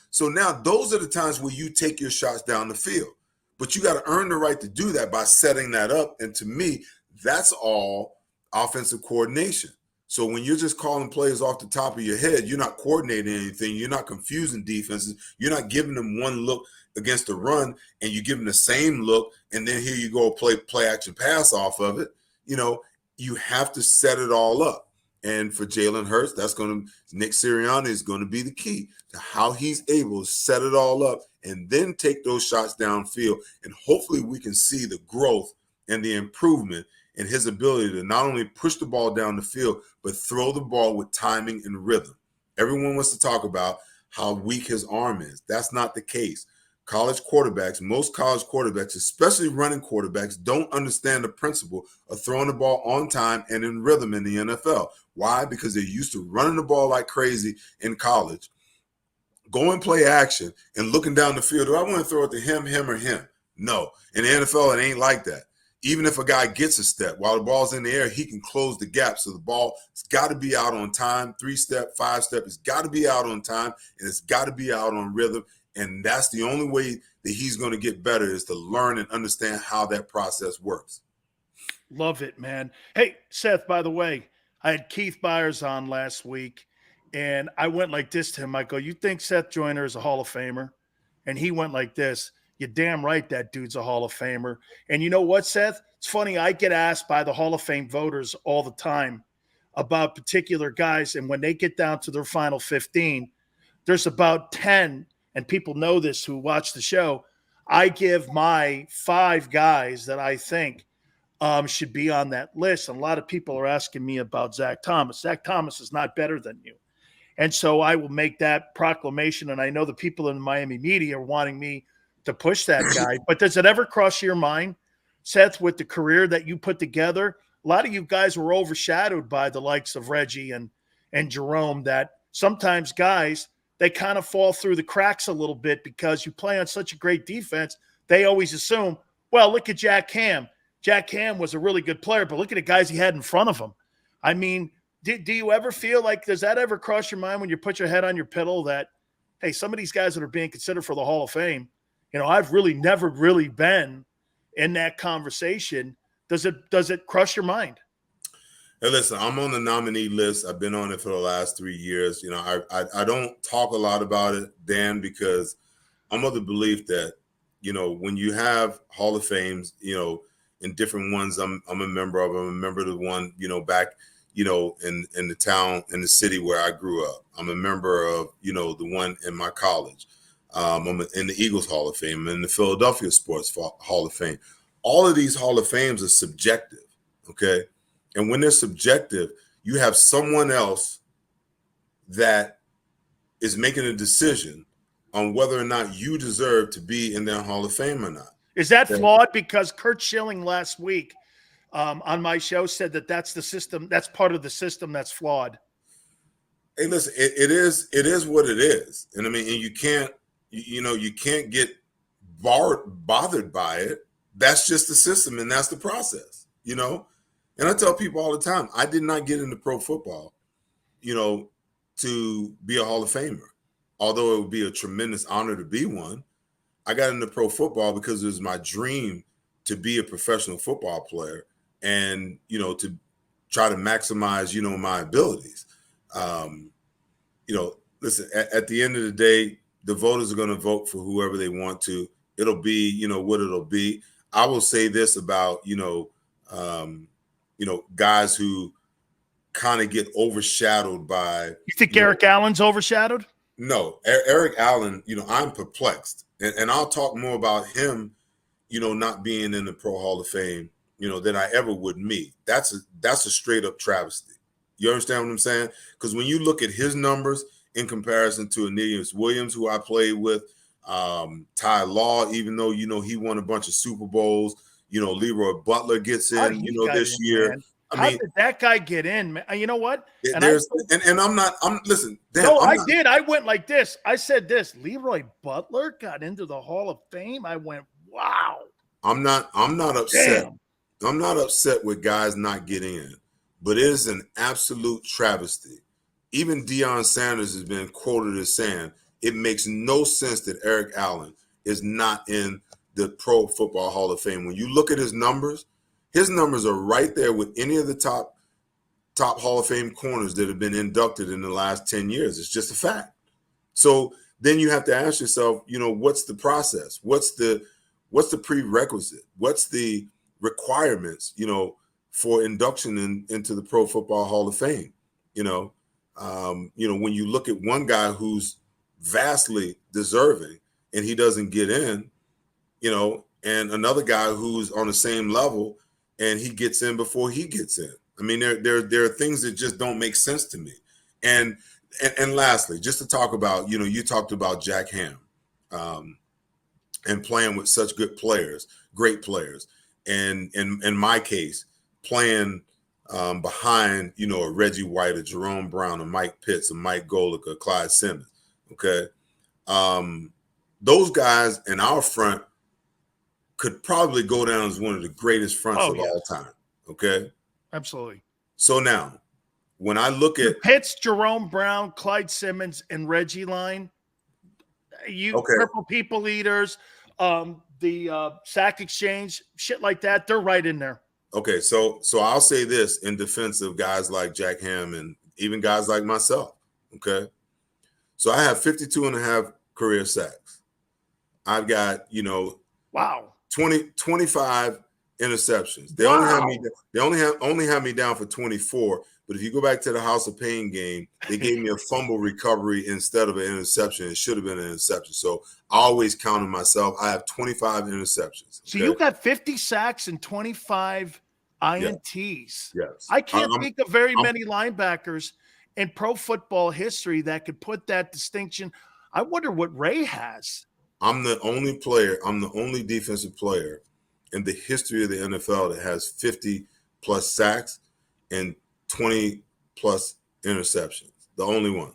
A: So now those are the times where you take your shots down the field. But you got to earn the right to do that by setting that up. And to me, that's all offensive coordination. So when you're just calling plays off the top of your head, you're not coordinating anything. You're not confusing defenses. You're not giving them one look against the run and you give them the same look. And then here you go play action pass off of it. You have to set it all up. And for Jalen Hurts, Nick Sirianni is going to be the key to how he's able to set it all up and then take those shots downfield. And hopefully we can see the growth and the improvement in his ability to not only push the ball down the field, but throw the ball with timing and rhythm. Everyone wants to talk about how weak his arm is. That's not the case. Most college quarterbacks, especially running quarterbacks, don't understand the principle of throwing the ball on time and in rhythm in the NFL. Why? Because they're used to running the ball like crazy in college, going play action, and looking down the field. Do I want to throw it to him, or him? No. In the NFL, it ain't like that. Even if a guy gets a step, while the ball's in the air, he can close the gap. So the ball has got to be out on time, 3-step, 5-step. It's got to be out on time, and it's got to be out on rhythm. And that's the only way that he's going to get better is to learn and understand how that process works.
B: Love it, man. Hey, Seth, by the way, I had Keith Byers on last week, and I went like this to him. I go, you think Seth Joyner is a Hall of Famer? And he went like this. You're damn right that dude's a Hall of Famer. And you know what, Seth? It's funny. I get asked by the Hall of Fame voters all the time about particular guys, and when they get down to their final 15, there's about 10, and people know this who watch the show, I give my 5 guys that I think should be on that list. And a lot of people are asking me about Zach Thomas. Zach Thomas is not better than you. And so I will make that proclamation. And I know the people in the Miami media are wanting me to push that guy. But does it ever cross your mind, Seth, with the career that you put together? A lot of you guys were overshadowed by the likes of Reggie and Jerome, that sometimes guys, they kind of fall through the cracks a little bit because you play on such a great defense. They always assume, well, look at Jack Ham. Jack Ham was a really good player, but look at the guys he had in front of him. I mean, do you ever feel like, does that ever cross your mind when you put your head on your pillow that, hey, some of these guys that are being considered for the Hall of Fame, I've really never really been in that conversation. Does it crush your mind?
A: Hey, listen, I'm on the nominee list. I've been on it for the last 3 years. I don't talk a lot about it, Dan, because I'm of the belief that, when you have Hall of Fames, in different ones, I'm a member of. I'm a member of the one, back, in the town, in the city where I grew up. I'm a member of, the one in my college. I'm in the Eagles Hall of Fame, I'm in the Philadelphia Sports Hall of Fame. All of these Hall of Fames are subjective, okay? And when they're subjective, you have someone else that is making a decision on whether or not you deserve to be in their Hall of Fame or not.
B: Is that flawed? Because Kurt Schilling last week on my show said that that's the system. That's part of the system that's flawed.
A: Hey, listen, it is what it is. And I mean, and you can't get bothered by it. That's just the system, and that's the process, And I tell people all the time, I did not get into pro football, to be a Hall of Famer. Although it would be a tremendous honor to be one, I got into pro football because it was my dream to be a professional football player and, to try to maximize, my abilities. Listen, at the end of the day, the voters are going to vote for whoever they want to. It'll be, what it'll be. I will say this about, guys who kind of get overshadowed by.
B: You think Eric Allen's overshadowed?
A: No, Eric Allen, I'm perplexed. And I'll talk more about him, not being in the Pro Hall of Fame, than I ever would me. That's a straight up travesty. You understand what I'm saying? Because when you look at his numbers in comparison to Aeneas Williams, who I played with, Ty Law, even though, he won a bunch of Super Bowls, Leroy Butler gets in, this year.
B: Man. How did that guy get in, man? You know what?
A: And listen. Dan,
B: I went like this. I said this. Leroy Butler got into the Hall of Fame. I went, wow.
A: I'm not upset.
B: Damn.
A: I'm not upset with guys not getting in, but it is an absolute travesty. Even Deion Sanders has been quoted as saying it makes no sense that Eric Allen is not in the Pro Football Hall of Fame. When you look at his numbers are right there with any of the top Hall of Fame corners that have been inducted in the last 10 years. It's just a fact. So then you have to ask yourself, what's the process? What's the prerequisite? What's the requirements, for induction into the Pro Football Hall of Fame? When you look at one guy who's vastly deserving and he doesn't get in, and another guy who's on the same level and he gets in before he gets in. I mean, there are things that just don't make sense to me. And lastly, just to talk about, you talked about Jack Ham and playing with such good players, great players. And in my case, playing behind, a Reggie White, a Jerome Brown, a Mike Pitts, a Mike Golick, a Clyde Simmons. Okay. Those guys in our front could probably go down as one of the greatest fronts of all time. Okay.
B: Absolutely.
A: So now, when I look at
B: Pitts, Jerome Brown, Clyde Simmons, and Reggie line, Purple People Eaters, the Sack Exchange, shit like that, they're right in there.
A: Okay, so I'll say this in defense of guys like Jack Ham and even guys like myself. Okay. So I have 52 and a half career sacks. I've got,
B: wow,
A: 25 interceptions. They only have me down for 24. But if you go back to the House of Pain game, they gave me a fumble recovery instead of an interception. It should have been an interception. So I always counted myself. I have 25 interceptions.
B: Okay? So you got 50 sacks and 25
A: Yeah.
B: INTs.
A: Yes.
B: I can't
A: I'm,
B: think of very
A: I'm,
B: many linebackers in pro football history that could put that distinction. I wonder what Ray has.
A: I'm the only player. I'm the only defensive player in the history of the NFL that has 50 plus sacks and 20 plus interceptions. The only one.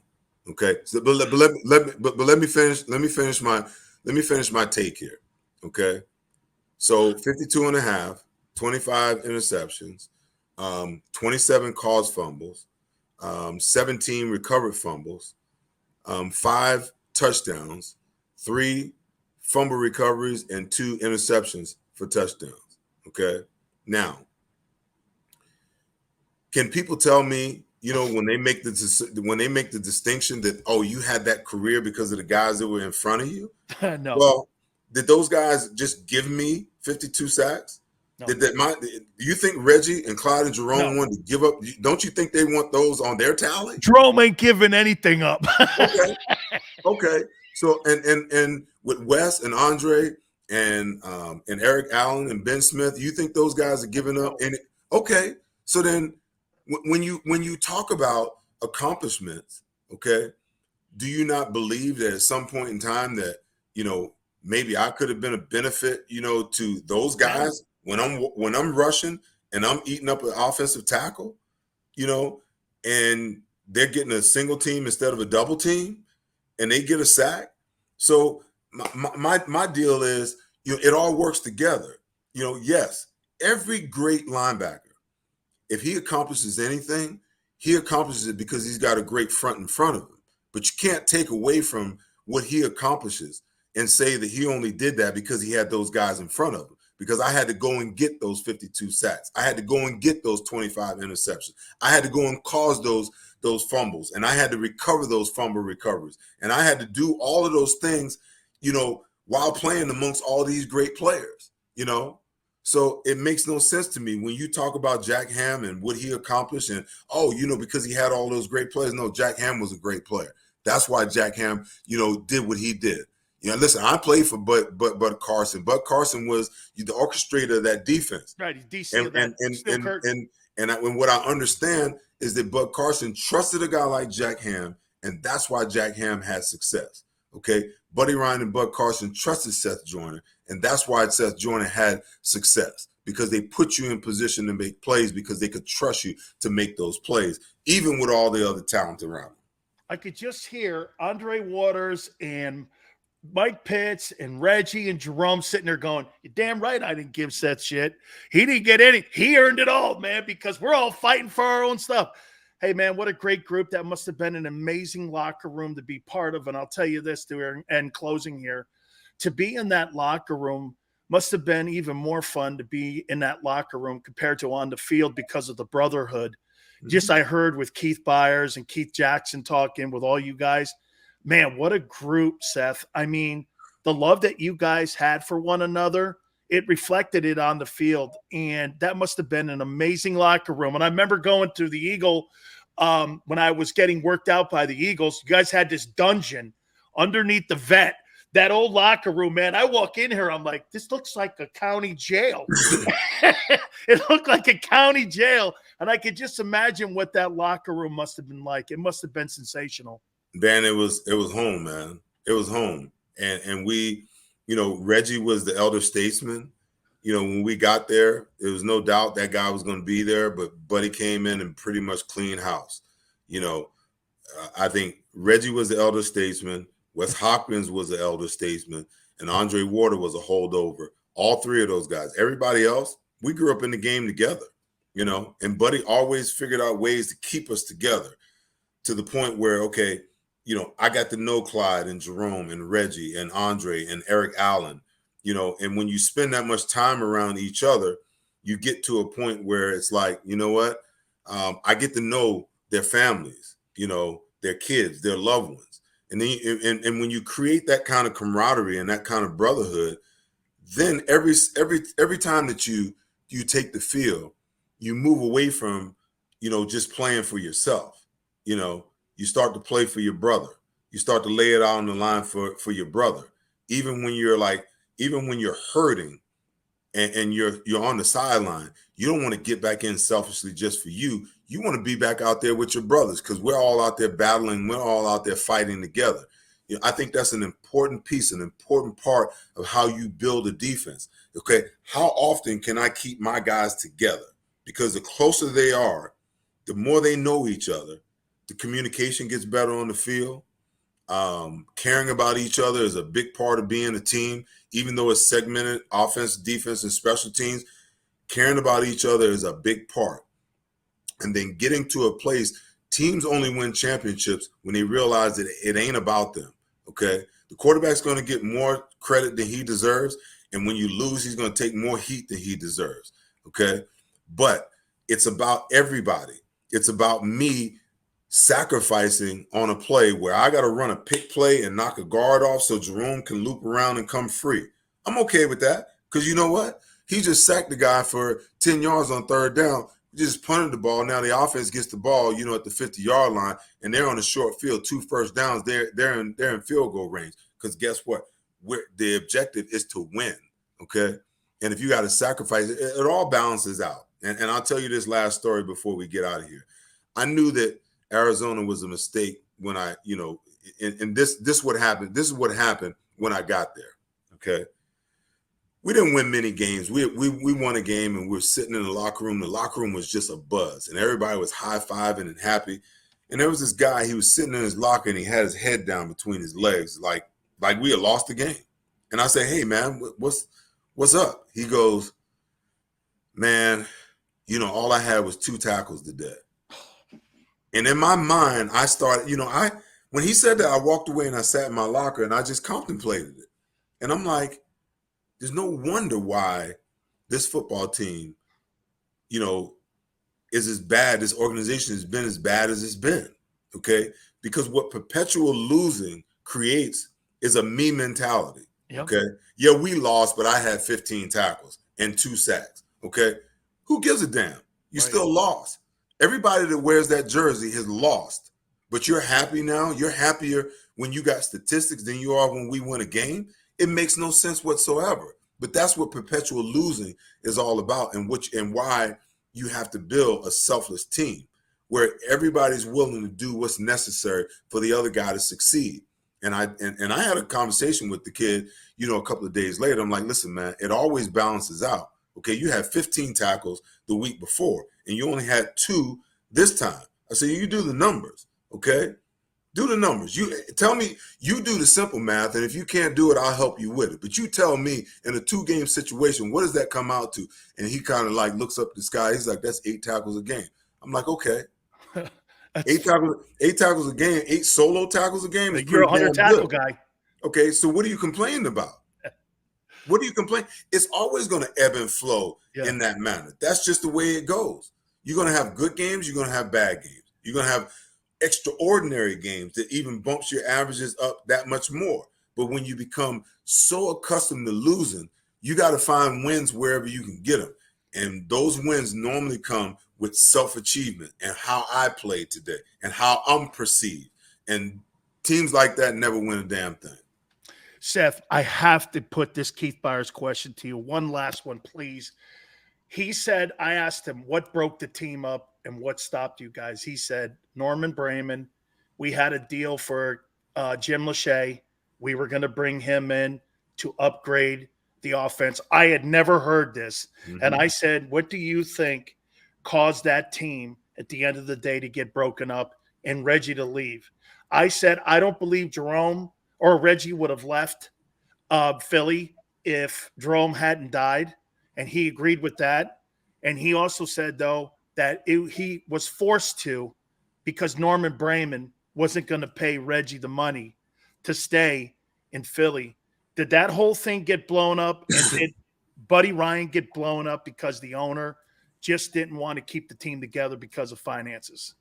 A: Okay. So, but let me finish. Let me finish my take here. Okay. So 52 and a half, 25 interceptions, 27 caused fumbles, 17 recovered fumbles, 5 touchdowns, 3 fumble recoveries, and 2 interceptions for touchdowns. Okay. Now, can people tell me, when they make the distinction that, oh, you had that career because of the guys that were in front of you?
B: No,
A: Well, did those guys just give me 52 sacks?
B: no,
A: Do you think Reggie and Clyde and Jerome
B: no.
A: wanted to give up? Don't you think they want those on their tally?
B: Jerome ain't giving anything up.
A: Okay. Okay. So and with Wes and Andre and Eric Allen and Ben Smith, you think those guys are giving up? And okay. So then when you talk about accomplishments, okay, do you not believe that at some point in time that, maybe I could have been a benefit, to those guys when I'm rushing and I'm eating up an offensive tackle, and they're getting a single team instead of a double team, and they get a sack. So my deal is, it all works together. Yes, every great linebacker, if he accomplishes anything, he accomplishes it because he's got a great front in front of him. But you can't take away from what he accomplishes and say that he only did that because he had those guys in front of him. Because I had to go and get those 52 sacks. I had to go and get those 25 interceptions. I had to go and cause those fumbles, and I had to recover those fumble recoveries. And I had to do all of those things, while playing amongst all these great players, So it makes no sense to me when you talk about Jack Ham and what he accomplished and, because he had all those great players. No, Jack Ham was a great player. That's why Jack Ham, did what he did. Listen, I played for Bud Carson. Bud Carson was the orchestrator of that defense.
B: Right, he's DC
A: And
B: of that.
A: and what I understand is that Bud Carson trusted a guy like Jack Ham, and that's why Jack Ham had success. Okay, Buddy Ryan and Bud Carson trusted Seth Joyner, and that's why Seth Joyner had success, because they put you in position to make plays because they could trust you to make those plays, even with all the other talent around them.
B: I could just hear Andre Waters and Mike Pitts and Reggie and Jerome sitting there going, "You're damn right I didn't give Seth shit. He didn't get any. He earned it all, man, because we're all fighting for our own stuff." Hey, man, what a great group. That must have been an amazing locker room to be part of. And I'll tell you this, to end closing here, to be in that locker room must have been even more fun to be in that locker room compared to on the field because of the brotherhood. Mm-hmm. Just I heard with Keith Byers and Keith Jackson talking with all you guys. Man, what a group, Seth. I mean, the love that you guys had for one another, it reflected it on the field. And that must have been an amazing locker room. And I remember going to the Eagle when I was getting worked out by the Eagles. You guys had this dungeon underneath the vet, that old locker room, man. I walk in here, I'm like, this looks like a county jail. It looked like a county jail. And I could just imagine what that locker room must have been like. It must have been sensational.
A: Dan, it was home, man. It was home. And we, Reggie was the elder statesman. When we got there, there was no doubt that guy was going to be there, but Buddy came in and pretty much cleaned house. I think Reggie was the elder statesman, Wes Hopkins was the elder statesman, and Andre Water was a holdover. All three of those guys. Everybody else, we grew up in the game together, and Buddy always figured out ways to keep us together to the point where, okay, I got to know Clyde and Jerome and Reggie and Andre and Eric Allen, and when you spend that much time around each other, you get to a point where it's like, you know what? I get to know their families, their kids, their loved ones. And then and when you create that kind of camaraderie and that kind of brotherhood, then every time that you take the field, you move away from, just playing for yourself. You start to play for your brother. You start to lay it out on the line for your brother. Even when you're hurting, and you're on the sideline, you don't want to get back in selfishly just for you. You want to be back out there with your brothers because we're all out there battling. We're all out there fighting together. You know, I think that's an important piece, an important part of how you build a defense. Okay, how often can I keep my guys together? Because the closer they are, the more they know each other, the communication gets better on the field. Caring about each other is a big part of being a team, even though it's segmented offense, defense, and special teams. Caring about each other is a big part. And then getting to a place, teams only win championships when they realize that it ain't about them, okay? The quarterback's going to get more credit than he deserves, and when you lose, he's going to take more heat than he deserves, okay? But it's about everybody. It's about me sacrificing on a play where I got to run a pick play and knock a guard off so Jerome can loop around and come free. I'm okay with that because you know what? He just sacked the guy for 10 yards on third down. He just punted the ball. Now the offense gets the ball, you know, at the 50-yard line, and they're on a short field, 2 first downs. They're in field goal range because guess what? The objective is to win, okay? And if you got to sacrifice, it all balances out. And I'll tell you this last story before we get out of here. I knew that Arizona was a mistake when I, you know, and this what happened. This is what happened when I got there, okay? We didn't win many games. We won a game and we were sitting in the locker room. The locker room was just a buzz and everybody was high-fiving and happy. And there was this guy, he was sitting in his locker and he had his head down between his legs like we had lost the game. And I said, hey, man, what's up? He goes, man, you know, all I had was 2 tackles today. And in my mind, I started, you know, when he said that, I walked away and I sat in my locker and I just contemplated it. And I'm like, there's no wonder why this football team, you know, is as bad. This organization has been as bad as it's been, okay? Because what perpetual losing creates is a me mentality, okay? Yeah, we lost, but I had 15 tackles and 2 sacks, okay? Who gives a damn? You still lost. Everybody that wears that jersey has lost, but you're happy now. You're happier when you got statistics than you are when we win a game. It makes no sense whatsoever. But that's what perpetual losing is all about, and why you have to build a selfless team where everybody's willing to do what's necessary for the other guy to succeed. And I had a conversation with the kid, you know, a couple of days later. I'm like, listen, man, it always balances out. Okay, you had 15 tackles the week before, and you only had 2 this time. I said, you do the numbers, okay? Do the numbers. You tell me, you do the simple math, and if you can't do it, I'll help you with it. But you tell me in a 2-game situation, what does that come out to? And he kind of like looks up at the sky. He's like, that's 8 tackles a game. I'm like, okay. 8 tackles a game, 8 solo tackles a game.
B: You're a 100 tackle guy.
A: Okay, so what are you complaining about? What do you complain? It's always going to ebb and flow in that manner. That's just the way it goes. You're going to have good games. You're going to have bad games. You're going to have extraordinary games that even bumps your averages up that much more. But when you become so accustomed to losing, you got to find wins wherever you can get them. And those wins normally come with self-achievement and how I played today and how I'm perceived. And teams like that never win a damn thing.
B: Seth, I have to put this Keith Byers question to you. One last one, please. He said, I asked him what broke the team up and what stopped you guys. He said, Norman Brayman, we had a deal for Jim Lachey. We were going to bring him in to upgrade the offense. I had never heard this. And I said, what do you think caused that team at the end of the day to get broken up and Reggie to leave? I said, I don't believe Jerome or Reggie would have left Philly if Jerome hadn't died. And he agreed with that. And he also said, though, that he was forced to because Norman Brayman wasn't going to pay Reggie the money to stay in Philly. Did that whole thing get blown up? And did Buddy Ryan get blown up because the owner just didn't want to keep the team together because of finances?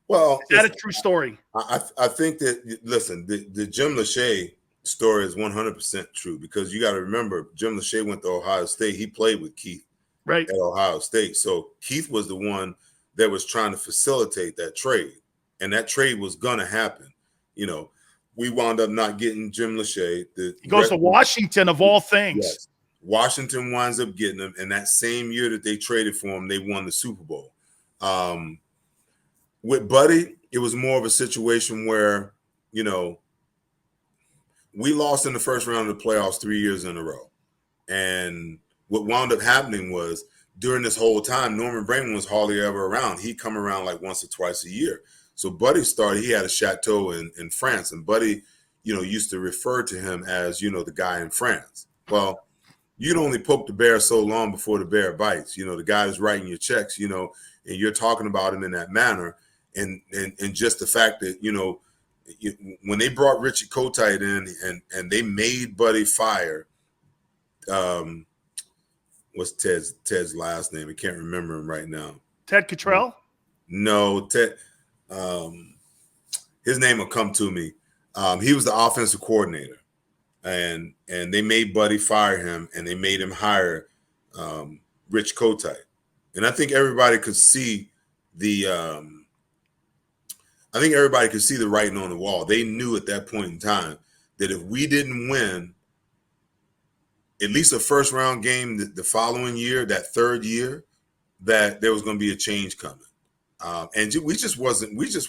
A: Well,
B: is that a true story?
A: I think that, listen, the Jim Lachey story is 100% true because you got to remember, Jim Lachey went to Ohio State. He played with Keith at Ohio State. So Keith was the one that was trying to facilitate that trade. And that trade was going to happen. You know, we wound up not getting Jim Lachey.
B: He goes to Washington, of all things.
A: Yes. Washington winds up getting him, and that same year that they traded for him, they won the Super Bowl. With Buddy, it was more of a situation where, you know, we lost in the first round of the playoffs 3 years in a row. And what wound up happening was during this whole time, Norman Braman was hardly ever around. He'd come around like once or twice a year. So Buddy started, he had a chateau in France, and Buddy, you know, used to refer to him as, you know, the guy in France. Well, you'd only poke the bear so long before the bear bites. You know, the guy is writing your checks, you know, and you're talking about him in that manner. And just the fact that, you know, when they brought Richie Kotite in and they made Buddy fire, what's Ted's last name? I can't remember him right now.
B: Ted Cottrell?
A: No, Ted. His name will come to me. He was the offensive coordinator, and they made Buddy fire him, and they made him hire Rich Kotite. And I think everybody could see the writing on the wall. They knew at that point in time that if we didn't win at least a first round game the following year, that third year, that there was going to be a change coming. And we just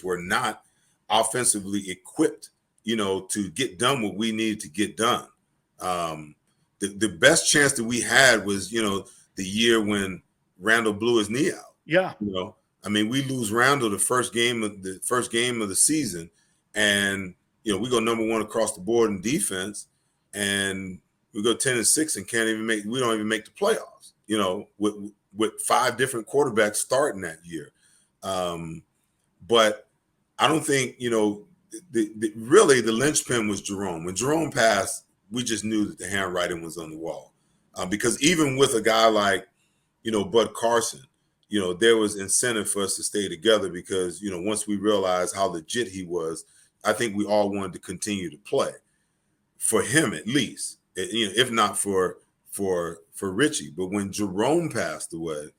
A: were not offensively equipped, you know, to get done what we needed to get done. The best chance that we had was, you know, the year when Randall blew his knee out.
B: Yeah.
A: You know, I mean, we lose Randall the first game of the season, and, you know, we go number one across the board in defense, and we go 10-6 and we don't even make the playoffs, you know, with 5 different quarterbacks starting that year. But I don't think, you know, really the linchpin was Jerome. When Jerome passed, we just knew that the handwriting was on the wall. Because even with a guy like, you know, Bud Carson, you know, there was incentive for us to stay together because, you know, once we realized how legit he was, I think we all wanted to continue to play for him, at least, you know, if not for Richie. But when Jerome passed away,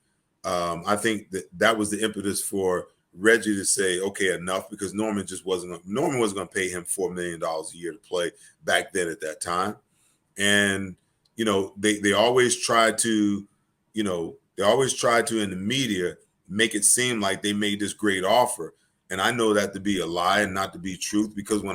A: I think that was the impetus for Reggie to say, okay, enough, because Norman wasn't going to pay him $4 million a year to play back then at that time. And, you know, they always tried to, you know, in the media make it seem like they made this great offer. And I know that to be a lie and not to be truth, because when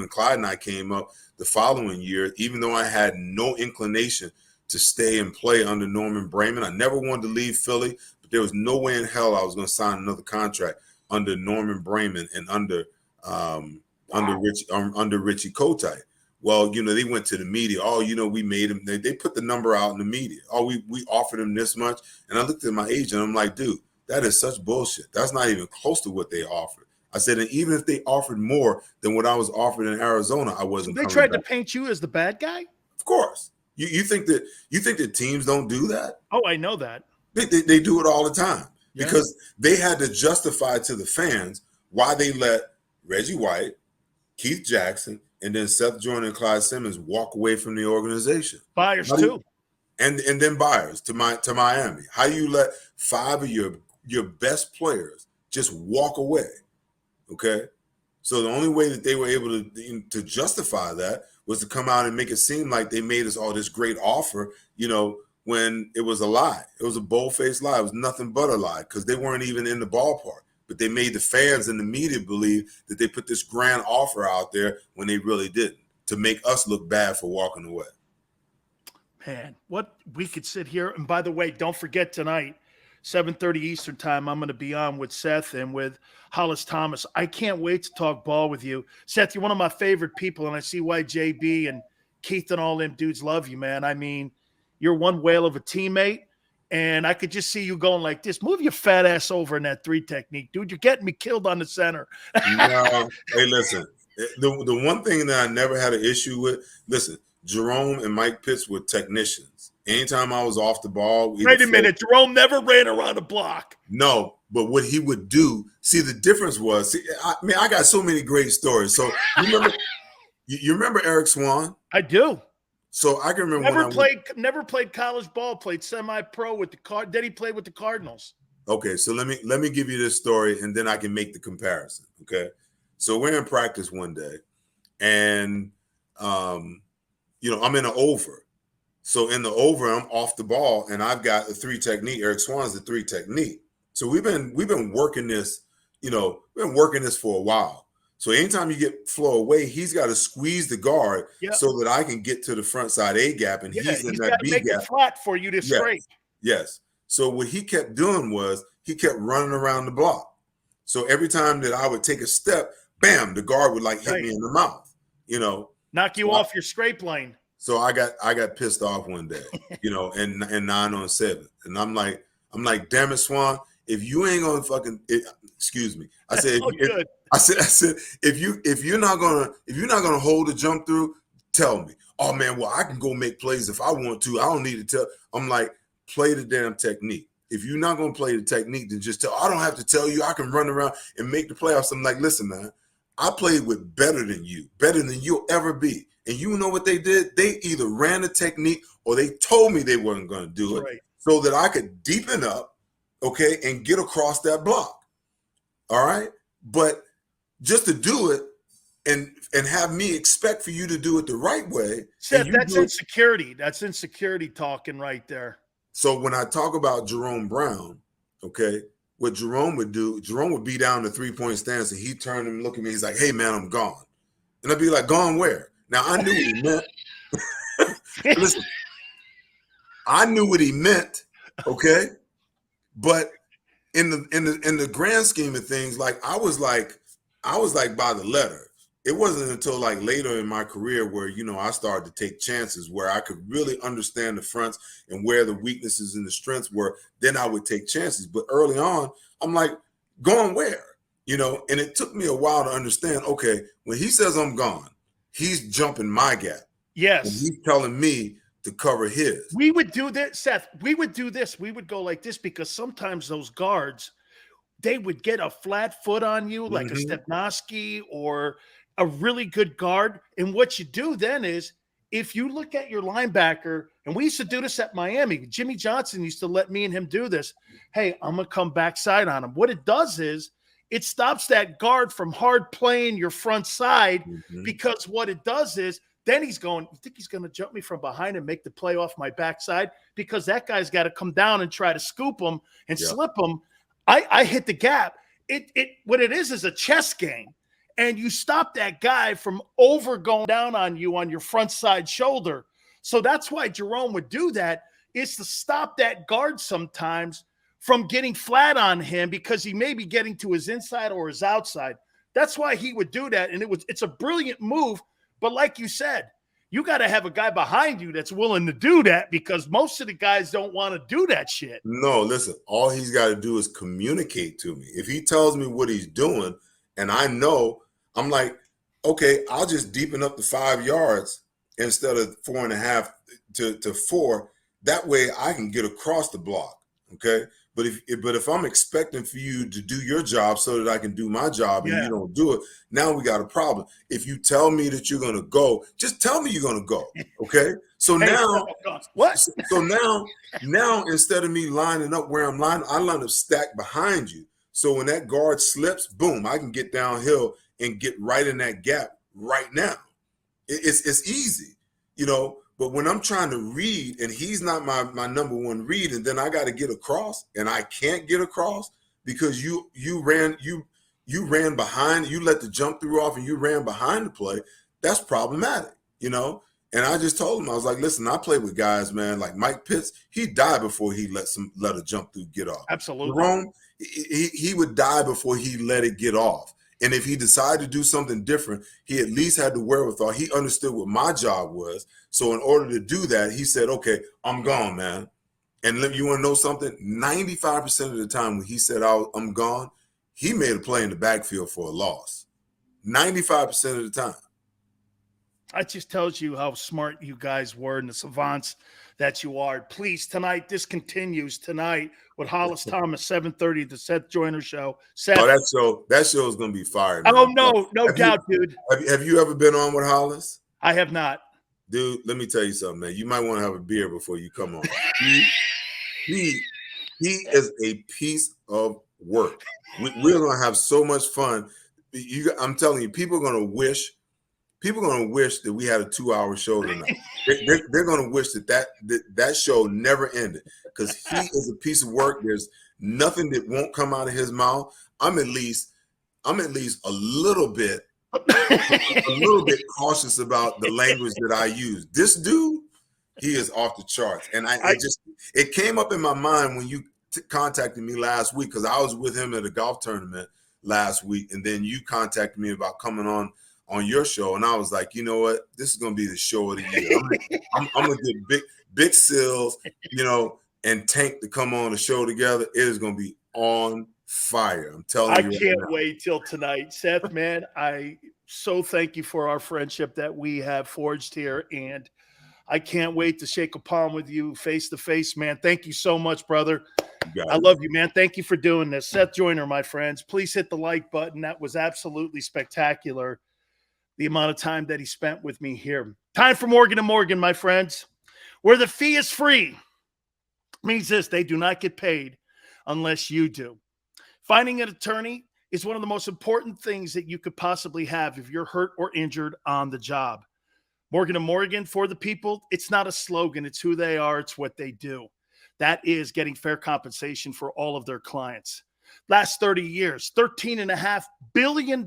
A: Clyde and I came up the following year, even though I had no inclination to stay and play under Norman Braman, I never wanted to leave Philly, but there was no way in hell I was going to sign another contract under Norman Braman and under Richie Kotite. Well, you know, they went to the media. Oh, you know, we made him. They put the number out in the media. Oh, we offered him this much. And I looked at my agent. I'm like, dude, that is such bullshit. That's not even close to what they offered. I said, and even if they offered more than what I was offered in Arizona, I wasn't.
B: So they tried to paint you as the bad guy?
A: Of course. You think that teams don't do that?
B: Oh, I know that.
A: They do it all the time, because they had to justify to the fans why they let Reggie White, Keith Jackson, and then Seth Joyner and Clyde Simmons walk away from the organization.
B: Byers too.
A: And then Byers to Miami. How do you let 5 of your best players just walk away? Okay. So the only way that they were able to justify that was to come out and make it seem like they made us all this great offer, you know, when it was a lie. It was a bold-faced lie. It was nothing but a lie, because they weren't even in the ballpark. But they made the fans and the media believe that they put this grand offer out there when they really didn't, to make us look bad for walking away.
B: Man, what we could sit here. And by the way, don't forget tonight, 7:30 Eastern time, I'm going to be on with Seth and with Hollis Thomas. I can't wait to talk ball with you. Seth, you're one of my favorite people, and I see why JB and Keith and all them dudes love you, man. I mean, you're one whale of a teammate, and I could just see you going like this. Move your fat ass over in that 3 technique. Dude, you're getting me killed on the center.
A: No, hey, listen, the one thing that I never had an issue with, listen, Jerome and Mike Pitts were technicians. Anytime I was off the ball.
B: Wait a minute. Jerome never ran around a block.
A: No, but what he would do, see, the difference was, I got so many great stories. So you remember Eric Swan?
B: I do.
A: So I can remember
B: never played college ball, played semi-pro with the then he played with the Cardinals.
A: Okay, so let me give you this story, and then I can make the comparison. Okay. So we're in practice one day, and you know, I'm in an over. So in the over, I'm off the ball, and I've got a 3 technique. Eric Swan's the 3 technique. So we've been working this, we've been working this for a while. So anytime you get flow away, he's got to squeeze the guard so that I can get to the front side A gap, and he's in that B
B: make
A: gap.
B: It flat for you to scrape.
A: Yes. So what he kept doing was he kept running around the block. So every time that I would take a step, bam, the guard would like hit me in the mouth,
B: knock you off your scrape lane.
A: So I got pissed off one day, and 9 on 7, and I'm like, damn it, Swan, if you ain't gonna excuse me, I said, if you're not gonna hold the jump through, tell me. Oh man, well I can go make plays if I want to. I don't need to tell. I'm like, play the damn technique. If you're not gonna play the technique, then just tell. I don't have to tell you. I can run around and make the playoffs. I'm like, listen, man, I played with better than you'll ever be. And you know what they did? They either ran the technique or they told me they weren't going to do it so that I could deepen up, okay, and get across that block. All right? But just to do it and have me expect for you to do it the right way.
B: Seth, that's insecurity. That's insecurity talking right there.
A: So when I talk about Jerome Brown, okay, what Jerome would do, Jerome would be down the 3-point stance and he'd turn and look at me. He's like, hey, man, I'm gone. And I'd be like, gone where? Now I knew what he meant. Listen, I knew what he meant, okay? But in the grand scheme of things, I was like by the letter. It wasn't until later in my career where I started to take chances where I could really understand the fronts and where the weaknesses and the strengths were. Then I would take chances. But early on, I'm like, going where? And it took me a while to understand. Okay, when he says I'm gone, he's jumping my gap.
B: Yes.
A: And he's telling me to cover his.
B: We would do this, Seth. We would do this. We would go like this because sometimes those guards, they would get a flat foot on you, like a Stepnoski or a really good guard. And what you do then is, if you look at your linebacker, and we used to do this at Miami, Jimmy Johnson used to let me and him do this. Hey, I'm going to come backside on him. What it does is, it stops that guard from hard playing your front side because what it does is then he's going, you think he's going to jump me from behind and make the play off my backside? Because that guy's got to come down and try to scoop him and slip him. I hit the gap. What it is a chess game. And you stop that guy from over going down on you on your front side shoulder. So that's why Jerome would do that, is to stop that guard sometimes from getting flat on him because he may be getting to his inside or his outside. That's why he would do that. And it's a brilliant move. But like you said, you got to have a guy behind you that's willing to do that because most of the guys don't want to do that shit.
A: No, listen, all he's got to do is communicate to me. If he tells me what he's doing and I know, I'm like, okay, I'll just deepen up to 5 yards instead of 4.5 to 4. That way I can get across the block. Okay. But if I'm expecting for you to do your job so that I can do my job and you don't do it, now we got a problem. If you tell me that you're going to go, just tell me you're going to go. Okay. So now,
B: what?
A: So now instead of me lining up where I'm lining, I line up stacked behind you. So when that guard slips, boom, I can get downhill and get right in that gap right now. It's easy, But when I'm trying to read and he's not my number one read, and then I got to get across and I can't get across because you ran behind, you let the jump through off and you ran behind the play, that's problematic, And I just told him, I was like, listen, I play with guys, man, like Mike Pitts, he died before he let a jump through get off.
B: Absolutely.
A: Jerome, he would die before he let it get off. And if he decided to do something different, he at least had the wherewithal. He understood what my job was. So in order to do that, he said, okay, I'm gone, man. And you want to know something? 95% of the time when he said, I'm gone, he made a play in the backfield for a loss. 95% of the time.
B: That just tells you how smart you guys were and the savants that you are. Please, tonight, this continues tonight with Hollis Thomas, 7:30, the Seth Joyner Show. Seth,
A: that show is going to be fired.
B: Oh, man. No doubt, dude.
A: Have you ever been on with Hollis?
B: I have not.
A: Dude, let me tell you something, man. You might want to have a beer before you come on. He is a piece of work. We're going to have so much fun. I'm telling you, people are going to wish people are going to wish that we had a 2-hour show tonight. They're going to wish that show never ended, because he is a piece of work. There's nothing that won't come out of his mouth. I'm at least a little bit cautious about the language that I use. This dude, he is off the charts. And it came up in my mind when you contacted me last week, because I was with him at a golf tournament last week, and then you contacted me about coming on your show, and I was like, you know what, this is gonna be the show of the year. I'm gonna get Big Sills, and Tank to come on the show together. It is gonna be on fire. I'm telling you.
B: I can't wait till tonight, Seth. Man, I so thank you for our friendship that we have forged here, and I can't wait to shake a palm with you face to face, man. Thank you so much, brother. I love you, man. Thank you for doing this. Seth Joyner, my friends. Please hit the like button. That was absolutely spectacular, the amount of time that he spent with me here. Time for Morgan & Morgan, my friends, where the fee is free. Means this: they do not get paid unless you do. Finding an attorney is one of the most important things that you could possibly have if you're hurt or injured on the job. Morgan & Morgan, for the people, it's not a slogan. It's who they are. It's what they do. That is getting fair compensation for all of their clients. Last 30 years, $13.5 billion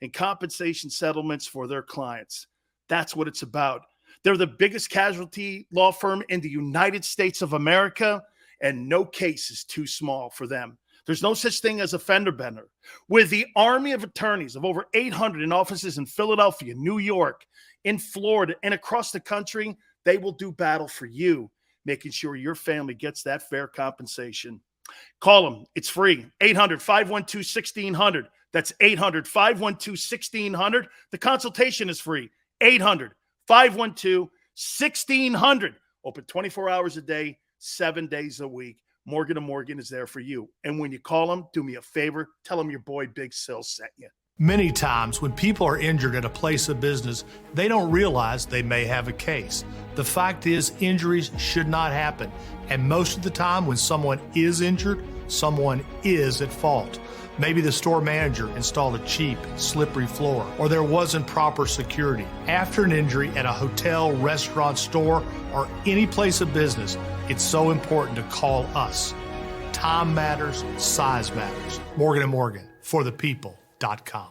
B: in compensation settlements for their clients. That's what it's about. They're the biggest casualty law firm in the United States of America, and no case is too small for them. There's no such thing as a fender bender. With the army of attorneys of over 800 in offices in Philadelphia, New York, in Florida, and across the country, they will do battle for you, making sure your family gets that fair compensation. Call them. It's free. 800-512-1600. That's 800-512-1600. The consultation is free. 800-512-1600. Open 24 hours a day, 7 days a week. Morgan & Morgan is there for you. And when you call them, do me a favor. Tell them your boy Big Sil sent you.
C: Many times when people are injured at a place of business, they don't realize they may have a case. The fact is, injuries should not happen. And most of the time when someone is injured, someone is at fault. Maybe the store manager installed a cheap, slippery floor, or there wasn't proper security. After an injury at a hotel, restaurant, store, or any place of business, it's so important to call us. Time matters, size matters. Morgan & Morgan, for the people.com.